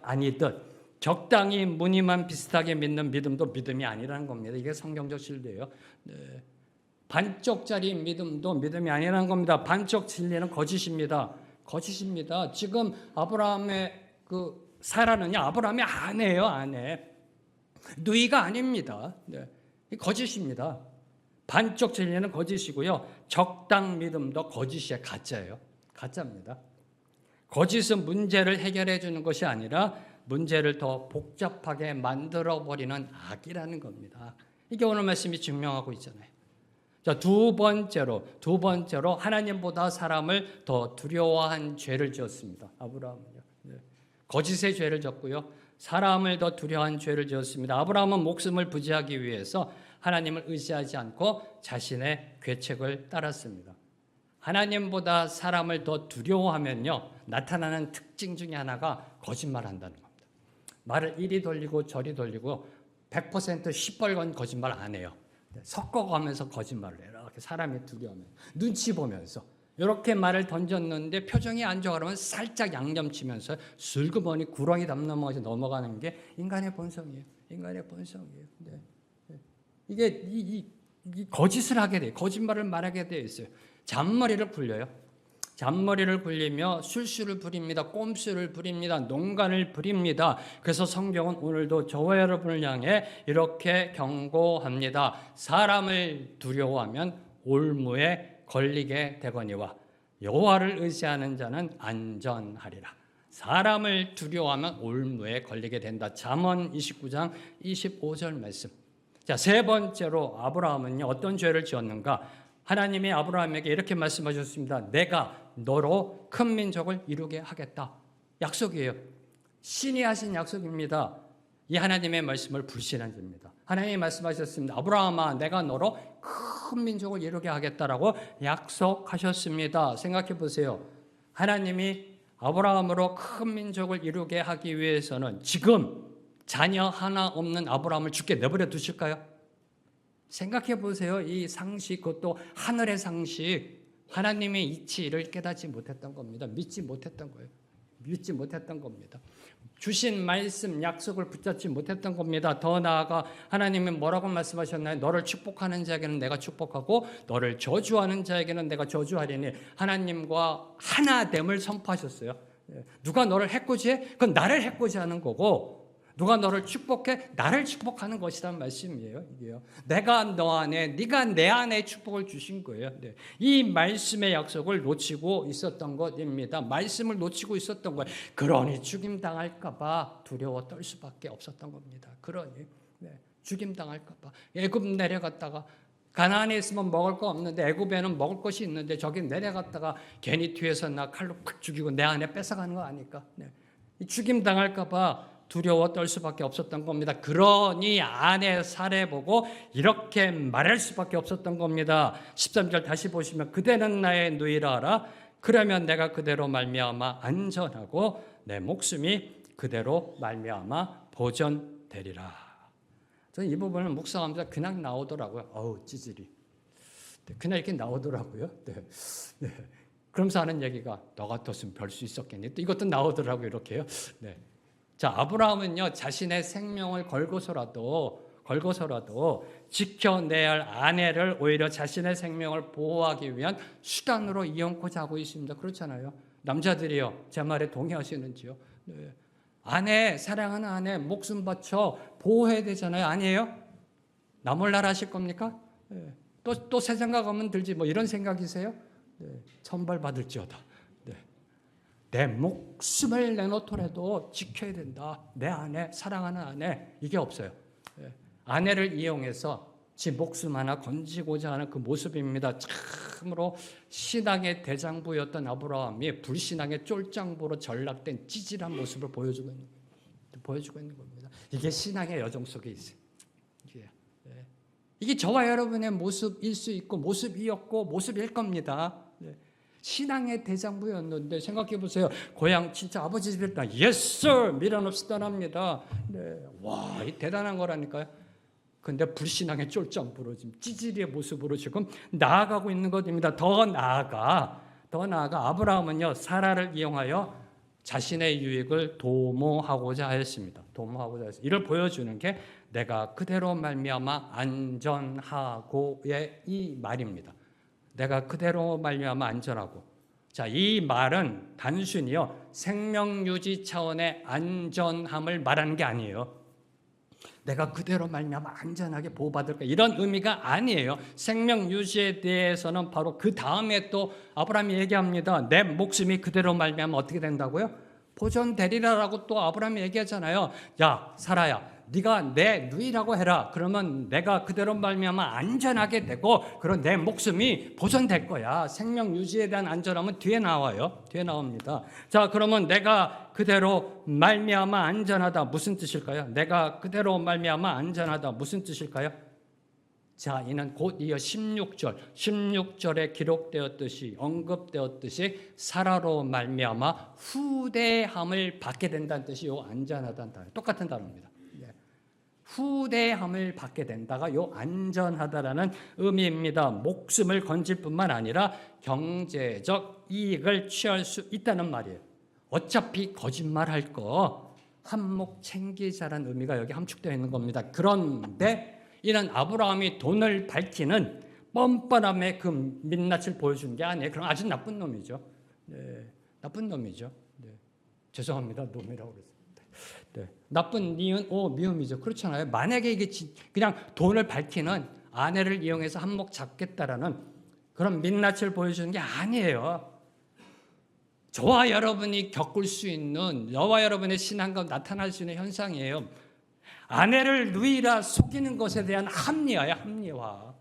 아니듯 적당히 무늬만 비슷하게 믿는 믿음도 믿음이 아니라는 겁니다. 이게 성경적 진리예요. 네. 반쪽짜리 믿음도 믿음이 아니라는 겁니다. 반쪽 진리는 거짓입니다. 거짓입니다. 지금 아브라함의 그 사라는요, 아브라함의 아내예요, 아내. 누이가 아닙니다. 네. 거짓입니다. 반쪽 진리는 거짓이고요. 적당 믿음도 거짓이에요. 가짜예요. 가짜입니다. 거짓은 문제를 해결해 주는 것이 아니라 문제를 더 복잡하게 만들어버리는 악이라는 겁니다. 이게 오늘 말씀이 증명하고 있잖아요. 자, 두 번째로 하나님보다 사람을 더 두려워한 죄를 지었습니다. 아브라함은요. 네. 거짓의 죄를 졌고요. 사람을 더 두려워한 죄를 지었습니다. 아브라함은 목숨을 부지하기 위해서 하나님을 의지하지 않고 자신의 괴책을 따랐습니다. 하나님보다 사람을 더 두려워하면요, 나타나는 특징 중에 하나가 거짓말한다는 겁니다. 말을 이리 돌리고 저리 돌리고 100% 시뻘건 거짓말 안 해요. 섞어가면서 거짓말을 해요. 이렇게 사람이 두려우면 눈치 보면서 이렇게 말을 던졌는데 표정이 안 좋아 그러면 살짝 양념치면서 슬그머니 구렁이 담 넘어가서 넘어가는 게 인간의 본성이에요. 인간의 본성이에요. 네. 이게 이 거짓을 하게 돼요. 거짓말을 말하게 되어 있어요. 잔머리를 굴려요. 잔머리를 굴리며 술수를 부립니다. 꼼수를 부립니다. 농간을 부립니다. 그래서 성경은 오늘도 저와 여러분을 향해 이렇게 경고합니다. 사람을 두려워하면 올무에 걸리게 되거니와 여호와를 의지하는 자는 안전하리라. 사람을 두려워하면 올무에 걸리게 된다. 잠언 29장 25절 말씀. 자, 세 번째로 아브라함은요, 어떤 죄를 지었는가? 하나님이 아브라함에게 이렇게 말씀하셨습니다. 내가 너로 큰 민족을 이루게 하겠다. 약속이에요. 신이 하신 약속입니다. 이 하나님의 말씀을 불신한 죄입니다. 하나님이 말씀하셨습니다. 아브라함아, 내가 너로 큰 민족을 이루게 하겠다라고 약속하셨습니다. 생각해 보세요. 하나님이 아브라함으로 큰 민족을 이루게 하기 위해서는 지금 자녀 하나 없는 아브라함을 죽게 내버려 두실까요? 생각해 보세요. 이 상식, 그것도 하늘의 상식, 하나님의 이치를 깨닫지 못했던 겁니다. 믿지 못했던 거예요. 믿지 못했던 겁니다. 주신 말씀, 약속을 붙잡지 못했던 겁니다. 더 나아가 하나님이 뭐라고 말씀하셨나요? 너를 축복하는 자에게는 내가 축복하고 너를 저주하는 자에게는 내가 저주하리니 하나님과 하나됨을 선포하셨어요. 누가 너를 해코지해? 그건 나를 해코지하는 거고, 누가 너를 축복해? 나를 축복하는 것이란 말씀이에요. 이게요. 내가 너 안에, 네가 내 안에 축복을 주신 거예요. 네. 이 말씀의 약속을 놓치고 있었던 것입니다. 말씀을 놓치고 있었던 거예요. 그러니 죽임 당할까 봐 두려워 떨 수밖에 없었던 겁니다. 그러니 죽임 당할까 봐 애굽 내려갔다가 가나안에 있으면 먹을 거 없는데 애굽에는 먹을 것이 있는데 저기 내려갔다가 괜히 뒤에서 나 칼로 팍 죽이고 내 안에 뺏어가는 거 아닐까? 죽임 당할까 봐 두려워 떨 수밖에 없었던 겁니다. 그러니 아내 사례 보고 이렇게 말할 수밖에 없었던 겁니다. 13절 다시 보시면 그대는 나의 누이라 하라. 그러면 내가 그대로 말미암아 안전하고 내 목숨이 그대로 말미암아 보존되리라. 저는 이 부분을 묵상하면서 그냥 나오더라고요. 어우, 찌질이. 네, 그냥 이렇게 나오더라고요. 네. 네. 그러면서 하는 얘기가 너 같았으면 별 수 있었겠니? 또 이것도 나오더라고요. 이렇게요. 네. 자, 아브라함은요, 자신의 생명을 걸고서라도 지켜내야 할 아내를 오히려 자신의 생명을 보호하기 위한 수단으로 이용하고자 하고 있습니다. 그렇잖아요. 남자들이요, 제 말에 동의하시는지요? 네. 아내, 사랑하는 아내 목숨 바쳐 보호해야 되잖아요. 아니에요? 나 몰라라 하실 겁니까? 네. 또 새 생각하면 들지 뭐 이런 생각이세요? 네. 천벌받을지어다. 네. 내 목숨을 내놓더라도 지켜야 된다. 내 아내, 사랑하는 아내, 이게 없어요. 네. 아내를 이용해서 지 목숨 하나 건지고자 하는 그 모습입니다. 참으로 신앙의 대장부였던 아브라함이 불신앙의 쫄장부로 전락된 찌질한 모습을 보여주고 있는 겁니다. 이게 신앙의 여정 속에 있어요. 이게 저와 여러분의 모습일 수 있고 모습이었고 모습일 겁니다. 신앙의 대장부였는데 생각해 보세요. 고향 진짜 아버지 집에 있다. Yes sir! 미련 없이 떠납니다. 네. 와, 이 대단한 거라니까요. 근데 불신앙의 쫄장부로 지금 찌질이의 모습으로 지금 나아가고 있는 것입니다. 더 나아가 아브라함은요, 사라를 이용하여 자신의 유익을 도모하고자 하였습니다. 이를 보여주는 게 내가 그대로 말미암아 안전하고의 이 말입니다. 내가 그대로 말미암아 안전하고. 자, 이 말은 단순히요, 생명 유지 차원의 안전함을 말하는 게 아니에요. 내가 그대로 말미암아 안전하게 보호받을까 이런 의미가 아니에요. 생명 유지에 대해서는 바로 그 다음에 또 아브라함이 얘기합니다. 내 목숨이 그대로 말미암아 어떻게 된다고요? 보존되리라라고 또 아브라함이 얘기하잖아요. 야, 사라야, 네가 내 누이라고 해라. 그러면 내가 그대로 말미암아 안전하게 되고 그런 내 목숨이 보존될 거야. 생명 유지에 대한 안전함은 뒤에 나와요. 뒤에 나옵니다. 자, 그러면 내가 그대로 말미암아 안전하다 무슨 뜻일까요? 내가 그대로 말미암아 안전하다 무슨 뜻일까요? 자, 이는 곧 이어 16절에 기록되었듯이 언급되었듯이 사라로 말미암아 후대함을 받게 된다는 뜻이 요 안전하다는 단어. 똑같은 단어입니다. 후대함을 받게 된다가 요 안전하다라는 의미입니다. 목숨을 건질 뿐만 아니라 경제적 이익을 취할 수 있다는 말이에요. 어차피 거짓말할 거 한몫 챙기자라는 의미가 여기 함축되어 있는 겁니다. 그런데 이는 아브라함이 돈을 밝히는 뻔뻔함의 그 민낯을 보여준 게 아니에요. 그럼 아주 나쁜 놈이죠. 네, 나쁜 놈이죠. 네. 죄송합니다. 놈이라고 그랬어요. 네. 나쁜 니은 미음이죠. 그렇잖아요. 만약에 이게 그냥 돈을 밝히는 아내를 이용해서 한몫 잡겠다라는 그런 민낯을 보여주는 게 아니에요. 저와 여러분이 겪을 수 있는 저와 여러분의 신앙과 나타날 수 있는 현상이에요. 아내를 누이라 속이는 것에 대한 합리화야, 합리화.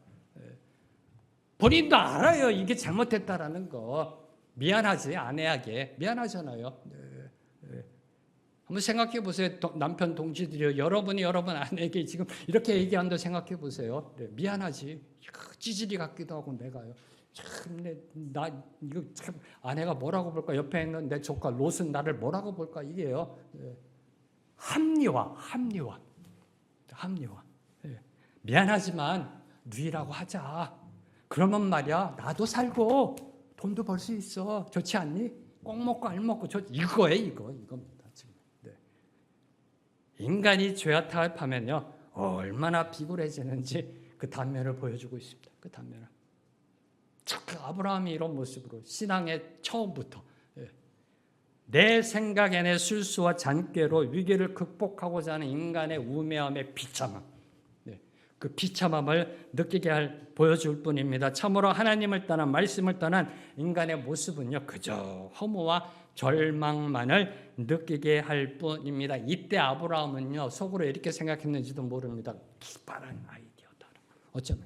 본인도 알아요. 이게 잘못했다라는 거. 미안하지, 아내에게. 미안하잖아요. 한번 생각해 보세요. 남편 동지들이요. 여러분이 여러분 아내에게 지금 이렇게 얘기한다 생각해 보세요. 네, 미안하지. 찌질이 같기도 하고 내가요. 참, 나 이거 참 아내가 뭐라고 볼까? 옆에 있는 내 조카 롯은 나를 뭐라고 볼까? 이게요. 네. 합리화. 네. 미안하지만 누이라고 하자. 그러면 말이야 나도 살고 돈도 벌 수 있어. 좋지 않니? 꼭 먹고 알 먹고 이겁니다. 인간이 죄와 타협하면요 얼마나 비굴해지는지 그 단면을 보여주고 있습니다. 그 단면을. 그 아브라함이 이런 모습으로 신앙의 처음부터 내 생각에 술수와 잔꾀로 위기를 극복하고자 하는 인간의 우매함의 비참함, 그 비참함을 느끼게 보여줄 뿐입니다. 참으로 하나님을 떠난 말씀을 떠난 인간의 모습은요 그저 허무와 절망만을 느끼게 할 뿐입니다. 이때 아브라함은요 속으로 이렇게 생각했는지도 모릅니다. 기발한 아이디어다. 어쩌면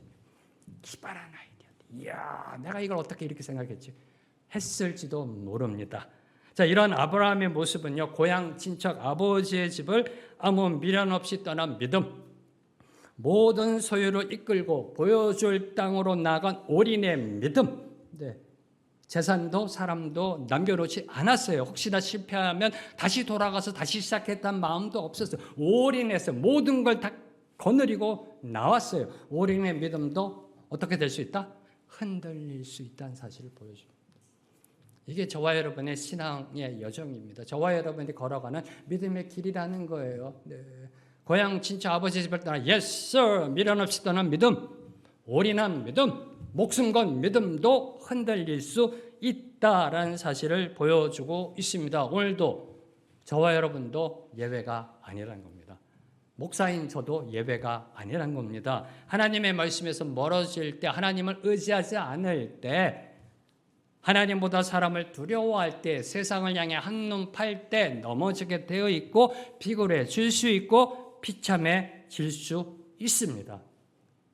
기발한 아이디어다. 이야, 내가 이걸 어떻게 이렇게 생각했지? 했을지도 모릅니다. 자, 이런 아브라함의 모습은요 고향 친척 아버지의 집을 아무 미련 없이 떠난 믿음, 모든 소유를 이끌고 보여줄 땅으로 나간 올인의 믿음, 재산도 사람도 남겨놓지 않았어요. 혹시나 실패하면 다시 돌아가서 다시 시작했다는 마음도 없었어요. 올인해서 모든 걸 다 거느리고 나왔어요. 우리의 믿음도 어떻게 될 수 있다? 흔들릴 수 있다는 사실을 보여줍니다. 이게 저와 여러분의 신앙의 여정입니다. 저와 여러분이 걸어가는 믿음의 길이라는 거예요. 네. 고향 친척 아버지 집을 떠나 yes sir 미련 없이 떠난 믿음, 올인한 믿음, 목숨 건 믿음도 흔들릴 수 있다라는 사실을 보여주고 있습니다. 오늘도 저와 여러분도 예외가 아니라는 겁니다. 목사인 저도 예외가 아니라는 겁니다. 하나님의 말씀에서 멀어질 때, 하나님을 의지하지 않을 때, 하나님보다 사람을 두려워할 때, 세상을 향해 한눈 팔 때 넘어지게 되어 있고 비굴해질 수 있고 비참해질 수 있습니다.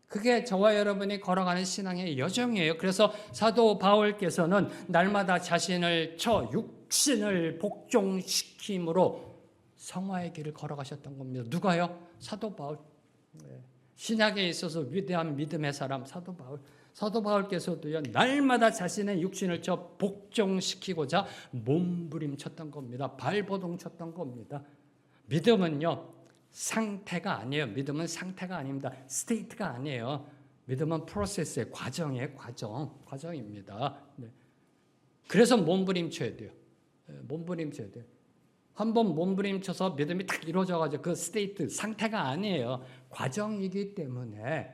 그게 저와 여러분이 걸어가는 신앙의 여정이에요. 그래서 사도 바울께서는 날마다 자신을 육신을 복종시킴으로 성화의 길을 걸어가셨던 겁니다. 누가요? 사도 바울. 신약에 있어서 위대한 믿음의 사람 사도 바울. 사도 바울께서도요, 날마다 자신의 육신을 복종시키고자 몸부림쳤던 겁니다. 발버둥 쳤던 겁니다. 믿음은요, 상태가 아니에요. 믿음은 상태가 아닙니다. 스테이트가 아니에요. 믿음은 프로세스의 과정이에요. 과정입니다. 네. 그래서 몸부림쳐야 돼요. 몸부림쳐야 돼요. 한번 몸부림쳐서 믿음이 딱 이루어져가지고 그 스테이트, 상태가 아니에요. 과정이기 때문에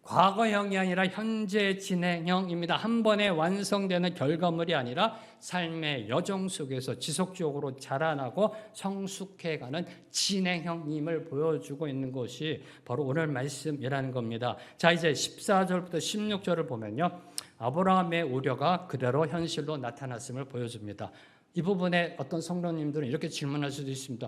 과거형이 아니라 현재 진행형입니다. 한 번에 완성되는 결과물이 아니라 삶의 여정 속에서 지속적으로 자라나고 성숙해가는 진행형임을 보여주고 있는 것이 바로 오늘 말씀이라는 겁니다. 자, 이제 14절부터 16절을 보면요, 아브라함의 우려가 그대로 현실로 나타났음을 보여줍니다. 이 부분에 어떤 성도님들은 이렇게 질문할 수도 있습니다.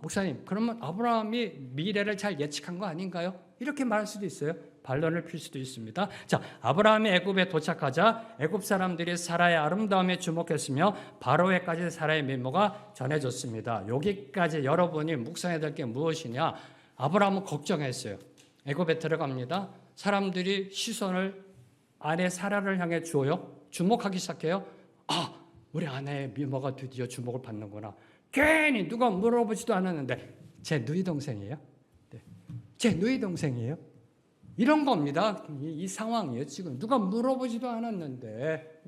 목사님, 그러면 아브라함이 미래를 잘 예측한 거 아닌가요? 이렇게 말할 수도 있어요. 반론을 필 수도 있습니다. 자, 아브라함이 애굽에 도착하자 애굽 사람들이 사라의 아름다움에 주목했으며 바로에까지 사라의 미모가 전해졌습니다. 여기까지 여러분이 묵상해야 될 게 무엇이냐? 아브라함은 걱정했어요. 애굽에 들어갑니다. 사람들이 시선을 아내 사라를 향해 주어요. 주목하기 시작해요. 우리 아내의 미모가 드디어 주목을 받는구나. 괜히 누가 물어보지도 않았는데 제 누이 동생이에요? 네. 제 누이 동생이에요? 이런 겁니다. 이 상황이에요. 지금 누가 물어보지도 않았는데,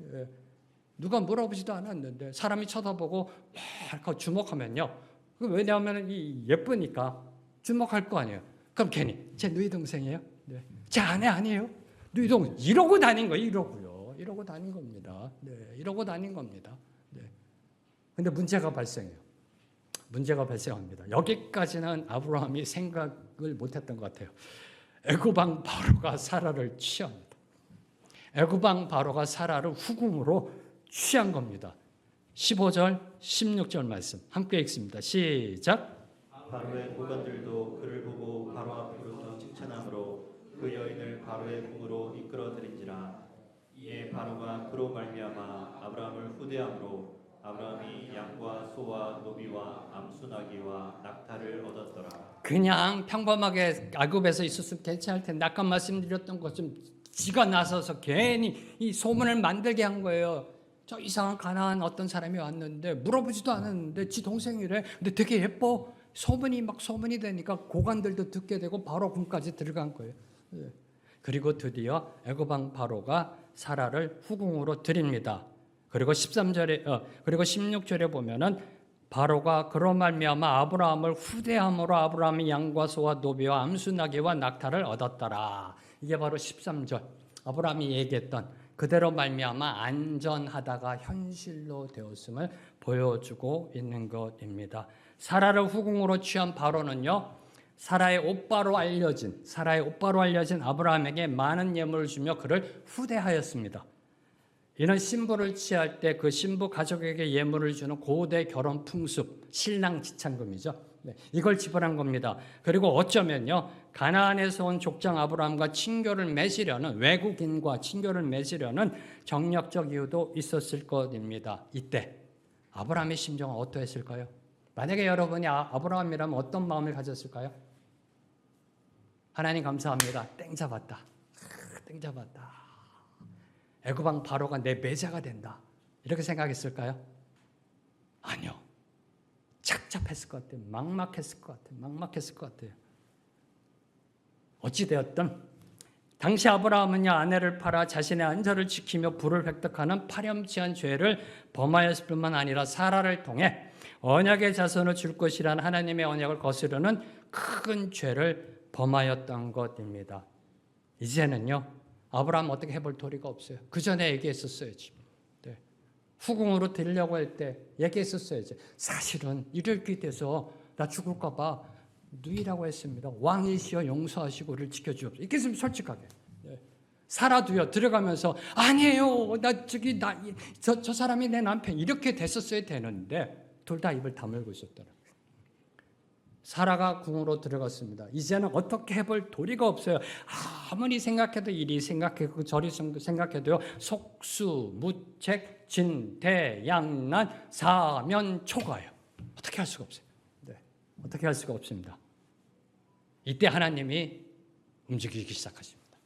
사람이 쳐다보고 막 주목하면요. 왜냐하면 이 예쁘니까 주목할 거 아니에요. 그럼 괜히 제 누이 동생이에요? 네. 제 아내 아니에요? 누이 동생 이러고 다닌 거예요. 이러고 다닌 겁니다. 네, 이러고 다닌 겁니다. 네. 근데 문제가 발생합니다. 여기까지는 아브라함이 생각을 못했던 것 같아요. 애굽왕 바로가 사라를 취합니다. 애굽왕 바로가 사라를 후궁으로 취한 겁니다. 15절, 16절 말씀 함께 읽습니다. 시작. 바로의 고관들도 그를 보고 바로 앞으로서 칭찬함으로 그 여인을 바로의 궁으로 이끌어들인지라. 이에 바로가 그로 말미암아 아브라함을 후대함으로 아브라함이 양과 소와 노비와 암수나귀와 낙타를 얻었더라. 그냥 평범하게 애굽에서 있었으면 괜찮을 텐데 아까 말씀드렸던 것좀 지가 나서서 괜히 이 소문을 만들게 한 거예요. 저 이상한 가나안 어떤 사람이 왔는데 물어보지도 않았는데 지 동생이래. 근데 되게 예뻐. 소문이 되니까 고관들도 듣게 되고 바로 궁까지 들어간 거예요. 그리고 드디어 애굽왕 바로가 사라를 후궁으로 드립니다. 그리고 16절에 보면은 바로가 그로 말미암아 아브라함을 후대함으로 아브라함이 양과 소와 노비와 암수나귀와 낙타를 얻었더라. 이게 바로 13절 아브라함이 얘기했던 그대로 말미암아 안전하다가 현실로 되었음을 보여주고 있는 것입니다. 사라를 후궁으로 취한 바로는요, 사라의 오빠로 알려진 아브라함에게 많은 예물을 주며 그를 후대하였습니다. 이는 신부를 취할 때 그 신부 가족에게 예물을 주는 고대 결혼 풍습, 신랑 지참금이죠. 이걸 지불한 겁니다. 그리고 어쩌면요, 가나안에서 온 족장 아브라함과 외국인과 친교를 맺으려는 정력적 이유도 있었을 것입니다. 이때 아브라함의 심정은 어떠했을까요? 만약에 여러분이 아브라함이라면 어떤 마음을 가졌을까요? 하나님 감사합니다. 땡 잡았다. 애굽왕 바로가 내 매자가 된다. 이렇게 생각했을까요? 아니요. 착잡했을 것 같아요. 막막했을 것 같아요. 어찌되었든 당시 아브라함은요, 아내를 팔아 자신의 안전을 지키며 부를 획득하는 파렴치한 죄를 범하였을 뿐만 아니라 사라를 통해 언약의 자손을 줄 것이라는 하나님의 언약을 거스르는 큰 죄를 범하였던 것입니다. 이제는요, 아브라함 어떻게 해볼 도리가 없어요. 그 전에 얘기했었어야지. 네. 후궁으로 드리려고 할 때 얘기했었어야지. 사실은 이렇게 돼서 나 죽을까 봐 누이라고 했습니다. 왕이시여 용서하시고 우리를 지켜주옵소서. 이렇게 했으면 솔직하게. 네. 사라도요, 들어가면서 아니에요. 저 사람이 내 남편. 이렇게 됐었어야 되는데 둘 다 입을 다물고 있었더라고요. 사라가 궁으로 들어갔습니다. 이제는 어떻게 해볼 도리가 없어요. 아무리 생각해도 이리 생각해도 저리 생각해도요. 속수, 무책, 진대, 양난, 사면, 초가요. 어떻게 할 수가 없어요. 네. 어떻게 할 수가 없습니다. 이때 하나님이 움직이기 시작하십니다.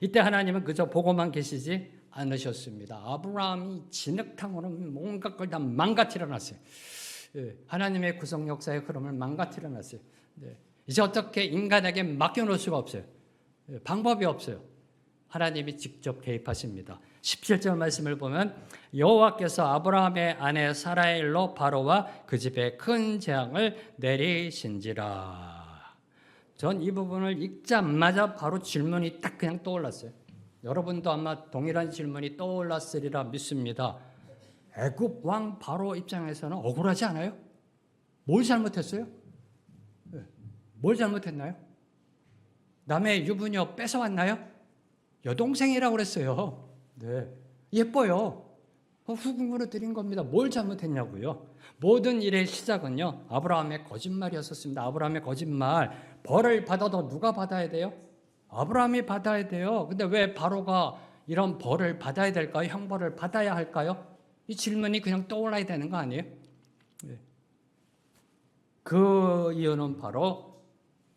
이때 하나님은 그저 보고만 계시지 않으셨습니다. 아브라함이 진흙탕으로 뭔가 걸 다 망가뜨려 놨어요. 예, 하나님의 구속 역사의 흐름을 망가뜨려 놨어요. 네. 이제 어떻게 인간에게 맡겨놓을 수가 없어요. 예, 방법이 없어요. 하나님이 직접 개입하십니다. 17절 말씀을 보면 여호와께서 아브라함의 아내 사라의 일로 바로와 그 집에 큰 재앙을 내리신지라. 전 이 부분을 읽자마자 바로 질문이 딱 그냥 떠올랐어요. 여러분도 아마 동일한 질문이 떠올랐으리라 믿습니다. 애굽 왕 바로 입장에서는 억울하지 않아요? 뭘 잘못했어요? 뭘 잘못했나요? 남의 유부녀 뺏어왔나요? 여동생이라고 그랬어요. 네, 예뻐요. 후궁으로 드린 겁니다. 뭘 잘못했냐고요? 모든 일의 시작은요, 아브라함의 거짓말이었었습니다. 아브라함의 거짓말. 벌을 받아도 누가 받아야 돼요? 아브라함이 받아야 돼요. 근데 왜 바로가 이런 벌을 받아야 될까요? 형벌을 받아야 할까요? 이 질문이 그냥 떠올라야 되는 거 아니에요? 네. 그 이유는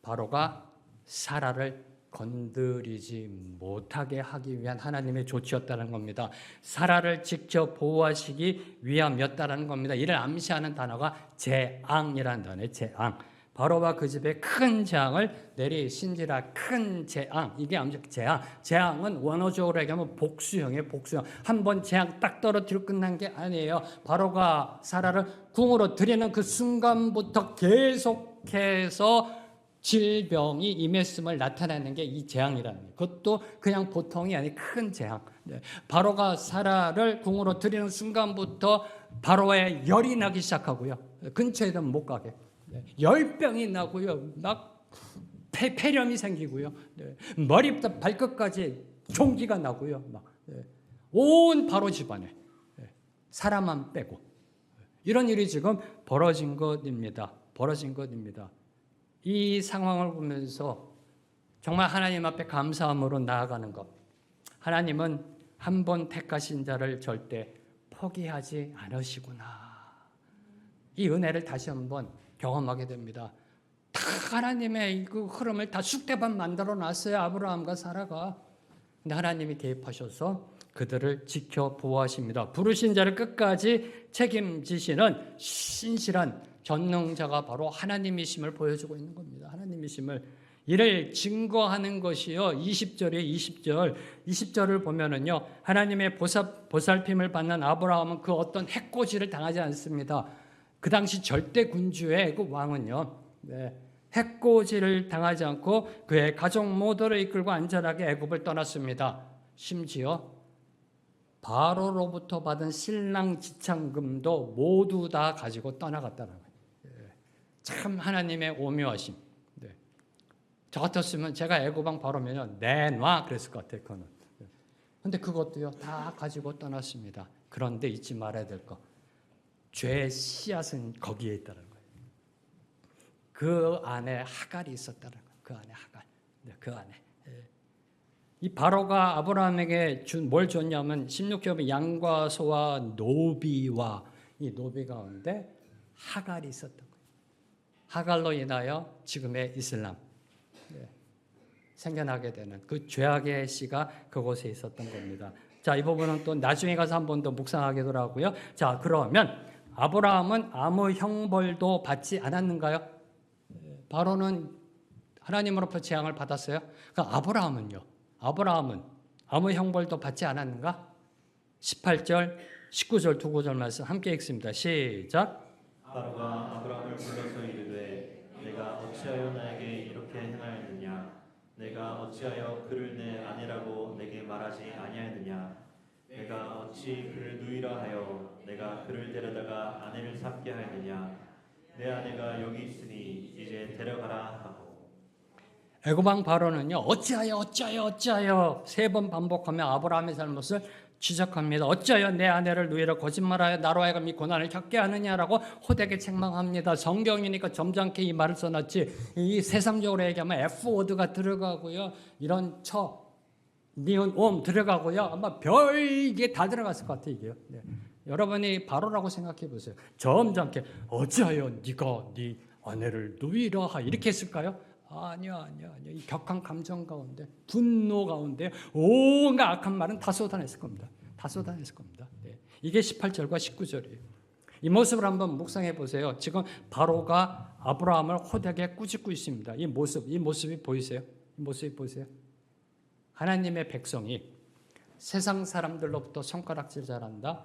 바로가 사라를 건드리지 못하게 하기 위한 하나님의 조치였다는 겁니다. 사라를 직접 보호하시기 위함이었다는 겁니다. 이를 암시하는 단어가 재앙이라는 단어예요. 재앙. 바로와 그 집에 큰 재앙을 내리신지라. 큰 재앙. 이게 재앙. 재앙은 원어적으로 얘기하면 복수형이에요. 복수형. 한번 재앙 딱 떨어뜨리고 끝난 게 아니에요. 바로가 사라를 궁으로 들이는 그 순간부터 계속해서 질병이 임했음을 나타내는 게 이 재앙이라는 거예요. 그것도 그냥 보통이 아닌 큰 재앙. 바로가 사라를 궁으로 들이는 순간부터 바로의 열이 나기 시작하고요. 근처에도 못 가게. 열병이 나고요. 막 폐렴이 생기고요. 머리부터 발끝까지 총기가 나고요. 온 바로 집안에 사람만 빼고 이런 일이 지금 벌어진 것입니다. 이 상황을 보면서 정말 하나님 앞에 감사함으로 나아가는 것. 하나님은 한 번 택하신 자를 절대 포기하지 않으시구나. 이 은혜를 다시 한번 경험하게 됩니다. 다 하나님의 그 흐름을 다 쑥대밭 만들어 놨어요. 아브라함과 사라가. 근데 하나님이 개입하셔서 그들을 지켜 보호하십니다. 부르신 자를 끝까지 책임지시는 신실한 전능자가 바로 하나님이심을 보여주고 있는 겁니다. 하나님이심을. 이를 증거하는 것이요. 20절이에요. 20절을 보면은요. 하나님의 보살핌을 받는 아브라함은 그 어떤 해코지를 당하지 않습니다. 그 당시 절대 군주의 그 왕은요. 해코지를 당하지 않고 그의 가족 모두를 이끌고 안전하게 애굽을 떠났습니다. 심지어 바로로부터 받은 신랑 지참금도 모두 다 가지고 떠나갔다는 거예요. 참 하나님의 오묘하심. 저 같았으면 제가 애굽왕 바로면요 내놔 그랬을 것 같아요. 그거는. 근데 그것도요 다 가지고 떠났습니다. 그런데 잊지 말아야 될 거. 죄의 씨앗은 거기에 있다는 거예요. 그 안에 하갈이 있었다는 거예요. 그 안에 하갈. 그 안에. 이 바로가 아브라함에게 뭘 줬냐면 16절에 양과 소와 노비와 이 노비 가운데 하갈이 있었던 거예요. 하갈로 인하여 지금의 이슬람 생겨나게 되는 그 죄악의 씨가 그곳에 있었던 겁니다. 자, 이 부분은 또 나중에 가서 한 번 더 묵상하게 되더라고요. 자, 그러면 아브라함은 아무 형벌도 받지 않았는가요? 바로는 하나님으로부터 재앙을 받았어요. 아브라함은요? 아브라함은 아무 형벌도 받지 않았는가? 18절, 19절 두 구절 말씀 함께 읽습니다. 시작. 바로가 아브라함을 불러서 이르되 내가 어찌하여 나에게 이렇게 행하였느냐 내가 어찌하여 그를 내 아내라고 내게 말하지 아니하였느냐 내가 어찌 그를 누이라 하여 내가 그를 데려다가 아내를 삼게 하였느냐 내 아내가 여기 있으니 이제 데려가라 하고. 애고방 바로는요, 어찌하여 세 번 반복하며 아브라함의 잘못을 지적합니다. 어찌하여 내 아내를 누이라 거짓말하여 나로 하여금 이 고난을 겪게 하느냐라고 호되게 책망합니다. 성경이니까 점잖게 이 말을 써놨지, 이 세상적으로 얘기하면 F워드가 들어가고요, 이런 니은, 옴 들어가고요, 아마 별게 다 들어갔을 것 같아요, 이게요. 네. 여러분이 바로라고 생각해 보세요. 점잖게 어찌하여 네가 네 아내를 누이라 하 이렇게 했을까요? 아니요. 이 격한 감정 가운데, 분노 가운데 온갖 악한 말은 다 쏟아냈을 겁니다. 네. 이게 18절과 19절이에요. 이 모습을 한번 묵상해 보세요. 지금 바로가 아브라함을 호되게 꾸짖고 있습니다. 이 모습이 보이세요? 하나님의 백성이 세상 사람들로부터 손가락질 잘한다,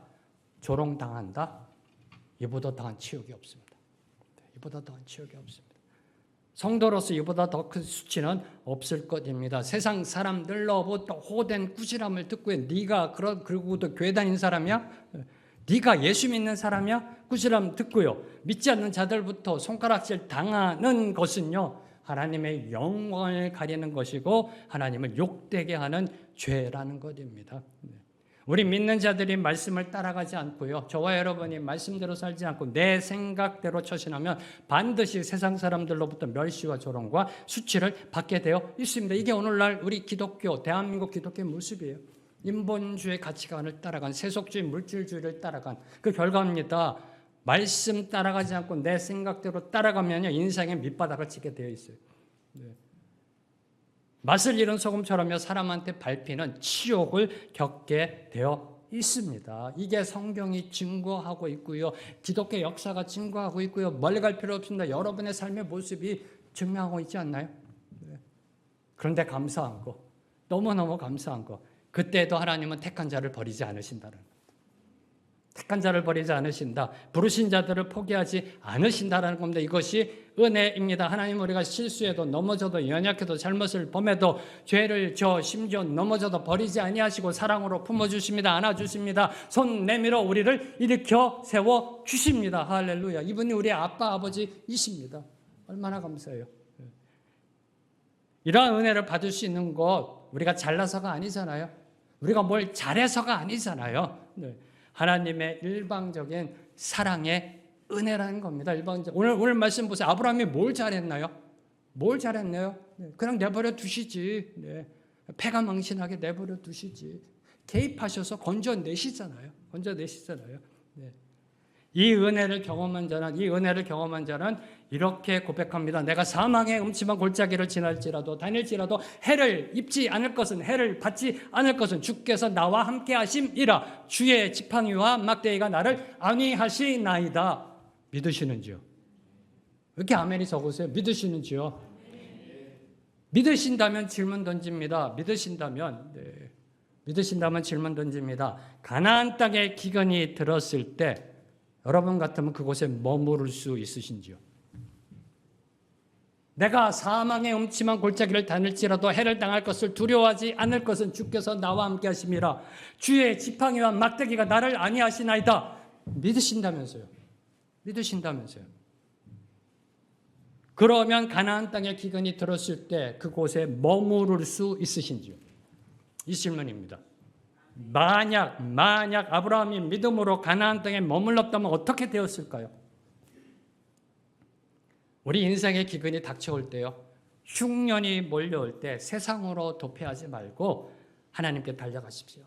조롱당한다, 이보다 더한 치욕이 없습니다. 성도로서 이보다 더 큰 수치는 없을 것입니다. 세상 사람들로부터 호된 꾸지람을 듣고 네가 그러고도 교회 다닌 사람이야? 네가 예수 믿는 사람이야? 꾸지람 듣고요. 믿지 않는 자들부터 손가락질 당하는 것은요, 하나님의 영광을 가리는 것이고 하나님을 욕되게 하는 죄라는 것입니다. 우리 믿는 자들이 말씀을 따라가지 않고요, 저와 여러분이 말씀대로 살지 않고 내 생각대로 처신하면 반드시 세상 사람들로부터 멸시와 조롱과 수치를 받게 되어 있습니다. 이게 오늘날 우리 기독교, 대한민국 기독교의 모습이에요. 인본주의 가치관을 따라간, 세속주의 물질주의를 따라간 그 결과입니다. 말씀 따라가지 않고 내 생각대로 따라가면 인생의 밑바닥을 치게 되어 있어요. 네. 맛을 잃은 소금처럼요, 사람한테 밟히는 치욕을 겪게 되어 있습니다. 이게 성경이 증거하고 있고요, 기독교 역사가 증거하고 있고요, 멀리 갈 필요 없습니다. 여러분의 삶의 모습이 증명하고 있지 않나요? 네. 그런데 감사한 거, 너무너무 감사한 거, 그때도 하나님은 택한 자를 버리지 않으신다는 거. 택한 자를 버리지 않으신다, 부르신 자들을 포기하지 않으신다라는 겁니다. 이것이 은혜입니다. 하나님, 우리가 실수해도 넘어져도 연약해도 잘못을 범해도 죄를 심지어 넘어져도 버리지 아니하시고 사랑으로 품어주십니다. 안아주십니다. 손 내밀어 우리를 일으켜 세워주십니다. 할렐루야. 이분이 우리 아빠 아버지이십니다. 얼마나 감사해요. 이러한 은혜를 받을 수 있는 것, 우리가 잘나서가 아니잖아요. 우리가 뭘 잘해서가 아니잖아요. 네. 하나님의 일방적인 사랑의 은혜라는 겁니다. 오늘 말씀 보세요. 아브라함이 뭘 잘했나요? 네. 그냥 내버려 두시지. 네. 패가 망신하게 내버려 두시지. 개입하셔서 건져내시잖아요. 네. 이 은혜를 경험한 자는 이렇게 고백합니다. 내가 사망의 음침한 골짜기를 지날지라도 다닐지라도 해를 받지 않을 것은 주께서 나와 함께 하심이라. 주의 지팡이와 막대기가 나를 안위하시나이다. 믿으시는지요? 왜 이렇게 아멘이 적으세요? 믿으시는지요? 믿으신다면 질문 던집니다. 믿으신다면 질문 던집니다. 가나안 땅에 기근이 들었을 때 여러분 같으면 그곳에 머무를 수 있으신지요? 내가 사망의 음침한 골짜기를 다닐지라도 해를 당할 것을 두려워하지 않을 것은 주께서 나와 함께 하심이라. 주의 지팡이와 막대기가 나를 안위하시나이다. 믿으신다면서요. 그러면 가나안 땅에 기근이 들었을 때 그곳에 머무를 수 있으신지요? 이 질문입니다. 만약 아브라함이 믿음으로 가나안 땅에 머물렀다면 어떻게 되었을까요? 우리 인생의 기근이 닥쳐올 때요, 흉년이 몰려올 때 세상으로 도피하지 말고 하나님께 달려가십시오.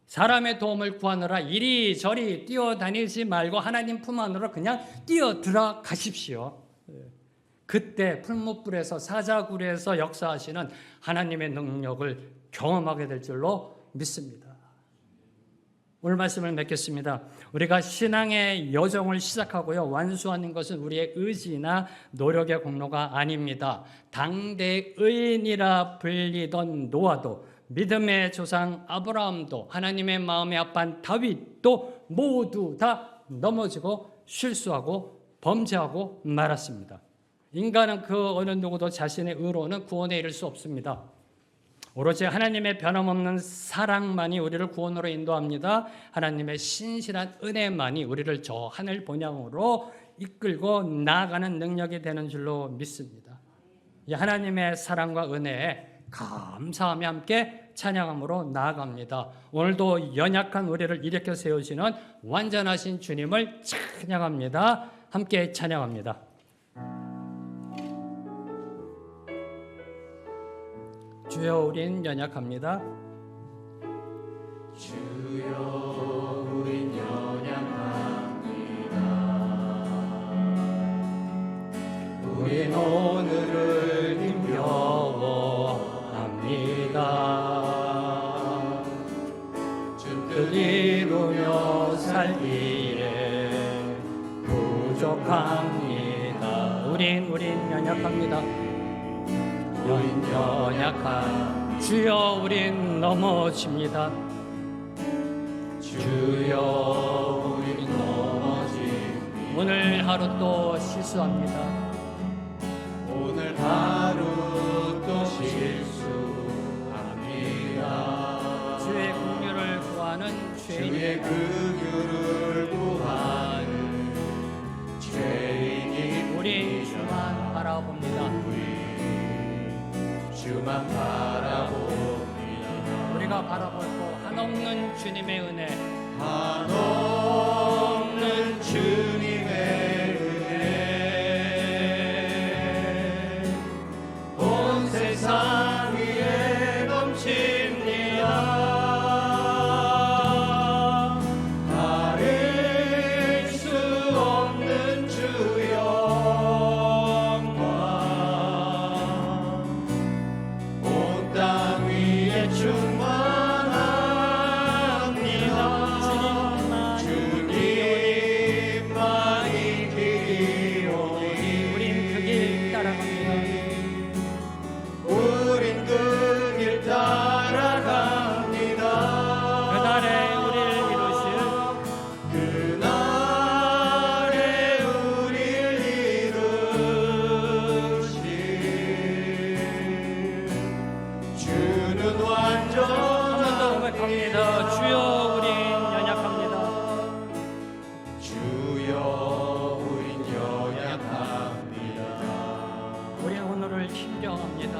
사람의 도움을 구하느라 이리저리 뛰어다니지 말고 하나님 품 안으로 그냥 뛰어들어 가십시오. 그때 풀무불에서 사자굴에서 역사하시는 하나님의 능력을 경험하게 될 줄로 믿습니다. 오늘 말씀을 맺겠습니다. 우리가 신앙의 여정을 시작하고요, 완수하는 것은 우리의 의지나 노력의 공로가 아닙니다. 당대 의인이라 불리던 노아도, 믿음의 조상 아브라함도, 하나님의 마음의 아빠 다윗도 모두 다 넘어지고 실수하고 범죄하고 말았습니다. 인간은 그 어느 누구도 자신의 의로는 구원에 이를 수 없습니다. 오로지 하나님의 변함없는 사랑만이 우리를 구원으로 인도합니다. 하나님의 신실한 은혜만이 우리를 저 하늘 본향으로 이끌고 나아가는 능력이 되는 줄로 믿습니다. 이 하나님의 사랑과 은혜에 감사하며 함께 찬양함으로 나아갑니다. 오늘도 연약한 우리를 일으켜 세우시는 완전하신 주님을 찬양합니다. 함께 찬양합니다. 주여, 우린 연약합니다. 주여, 우린 연약합니다. 우린 오늘을 힘겨워합니다. 주 뜻 이루며 살기에 부족합니다. 우린 연약합니다. 우린 연약한 주여, 우린 넘어집니다. 주여, 우린 넘어집니다. 오늘 하루 또 실수합니다. 오늘 하루 또 실수합니다. 주의 긍휼을 구하는 주의 긍휼을 구하는 죄인이 우리 주만 바라봅니다. 주만 바라봅니다. 우리가 바라볼 거 한없는 주님의 은혜, 한없는 주님의 은혜 온 세상 위에 넘칩니다. 가릴 수 없는 주 영광 온 땅 위에 충만합니다. 주님만이 길이오니 우린 그 길 따라갑니다. 우린 그 길 따라갑니다. 그날에 우리를 이루실 그날에 우릴 이루실 주는 한 번 더 완전합니다. 고백합니다. 주여, 우린 연약합니다. 주여, 우린 연약합니다. 우린 오늘을 힘겨워합니다.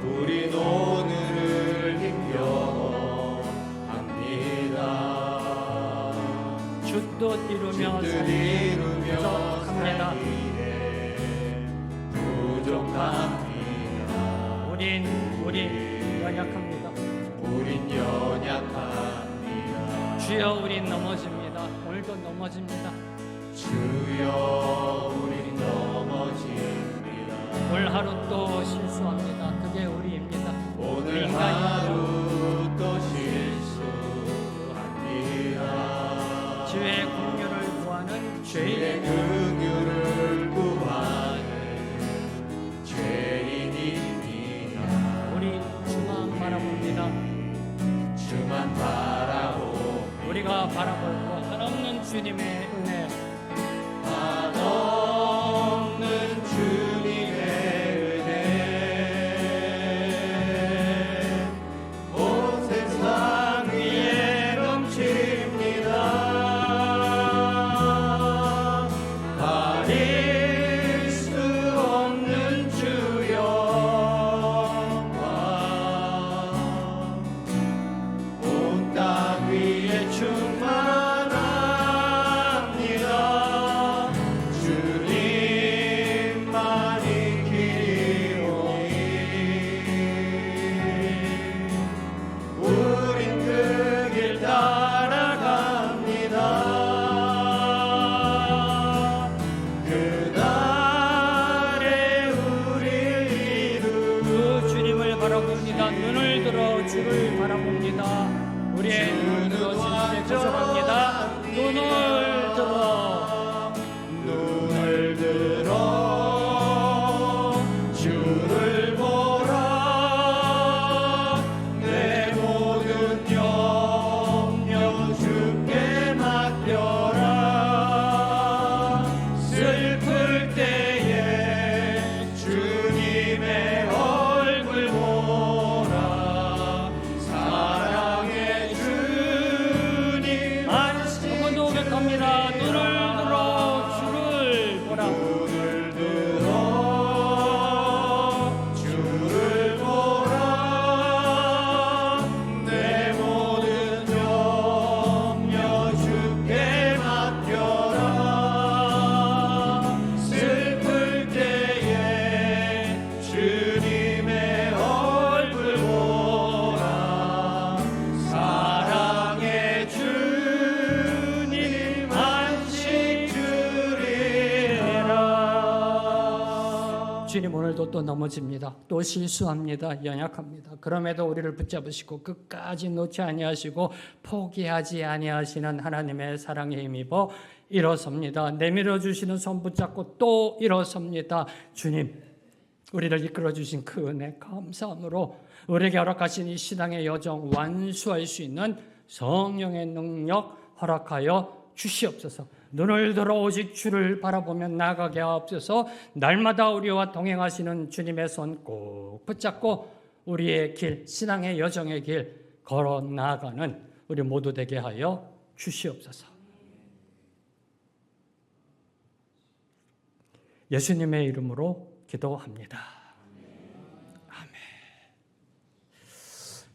우린 오늘을 힘겨워합니다. 주 뜻 이루며 뜻 살기 이루며 부족합니다. 살기에 부족합니다. 우린 연약합니다. 우린 연약합니다. 주여, 우린 넘어집니다. 오늘도 넘어집니다. 주여, 우린 넘어집니다. 올 하루 또 실수합니다. 그게 우리입니다. 오늘 인간이 하루 또 실수합니다. 주의 긍휼을 구하는 주의 죄인, 긍휼을 구하는 죄인입니다. 우리 주만 바라봅니다. 주만 바라봅니다. 우리가 바라볼 것 한없는 주님의 은혜, 한없는 주님의 은혜 온 세상 위에 넘칩니다. 가릴 수 없는 주 영광 온 땅 위에 충만합니다. 주님만이 길이오니 우린 그 길 따라갑니다. 그날에 우릴 이루 그 주님을 바라봅니다. 눈을 들어 주를 바라봅니다. 우린 우리의 눈을 들어 진실에 구속합니다. 눈을 들어 주를 보라. 내 모든 염려 주께 맡겨라. 슬플 때에 주님의 얼굴 보라. 사랑의 주님 안식. 한 번 더 고백합니다. 눈을 들어 주를 보라. 눈을 들어 주를 보라. 내 모든 염려 주께 맡겨라. 슬플 때에 주님의 얼굴 보라. 사랑의 주님 안식 주리라. 주님, 오늘도 또 넘어집니다. 또 실수합니다. 연약합니다. 그럼에도 우리를 붙잡으시고 끝까지 놓지 아니하시고 포기하지 아니하시는 하나님의 사랑에 힘입어 일어섭니다. 내밀어 주시는 손 붙잡고 또 일어섭니다. 주님, 우리를 이끌어 주신 그 은혜 감사함으로 우리에게 허락하신 이 신앙의 여정 완수할 수 있는 성령의 능력 허락하여 주시옵소서. 눈을 들어 오직 주를 바라보며 나아가게 하옵소서. 날마다 우리와 동행하시는 주님의 손 꼭 붙잡고 우리의 길, 신앙의 여정의 길 걸어 나아가는 우리 모두 되게 하여 주시옵소서. 예수님의 이름으로 기도합니다. 아멘.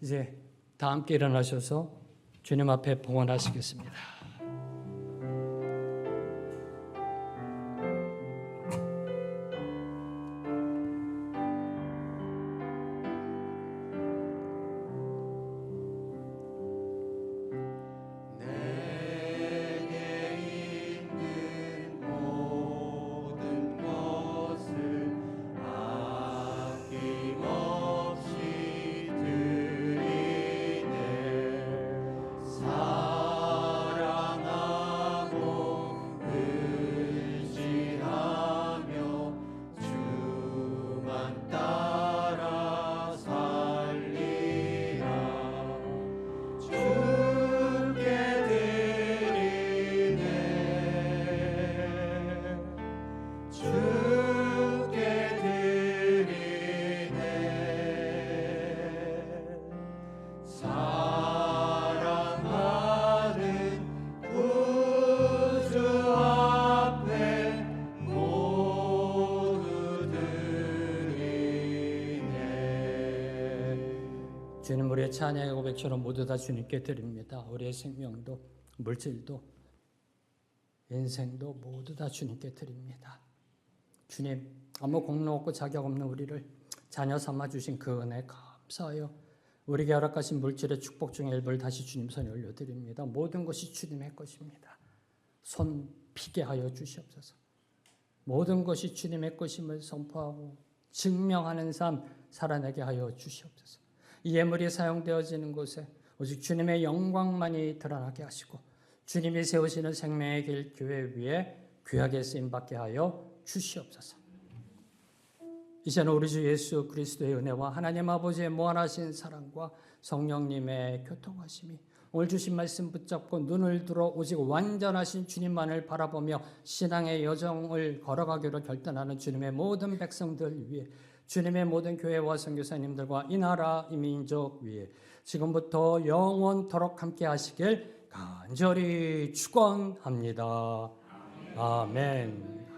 이제 다 함께 일어나셔서 주님 앞에 봉헌하시겠습니다. 내게 있는 모든 것을 아낌없이 드리네. 사랑하고 의지하며 주만 따라 살리라. 주께 드리네. 주께 드리네. 사랑하는 구주 앞에 모두 드리네. 주님, 우리의 찬양의 고백처럼 모두 다 주님께 드립니다. 우리의 생명도 물질도 인생도 모두 다 주님께 드립니다. 주님, 아무 공로 없고 자격 없는 우리를 자녀 삼아 주신 그 은혜 감사하여 우리에게 허락하신 물질의 축복 중의 일부를 다시 주님 손에 올려드립니다. 모든 것이 주님의 것입니다. 손 피게 하여 주시옵소서. 모든 것이 주님의 것임을 선포하고 증명하는 삶 살아내게 하여 주시옵소서. 이 예물이 사용되어지는 곳에 오직 주님의 영광만이 드러나게 하시고 주님이 세우시는 생명의 길 교회 위에 귀하게 쓰임받게 하여 주시옵소서. 이제는 우리 주 예수 그리스도의 은혜와 하나님 아버지의 무한하신 사랑과 성령님의 교통하심이 오늘 주신 말씀 붙잡고 눈을 들어 오직 완전하신 주님만을 바라보며 신앙의 여정을 걸어가기로 결단하는 주님의 모든 백성들 위해, 주님의 모든 교회와 선교사님들과 이 나라 이 민족 위에 지금부터 영원토록 함께 하시길 간절히 축원합니다. 아멘.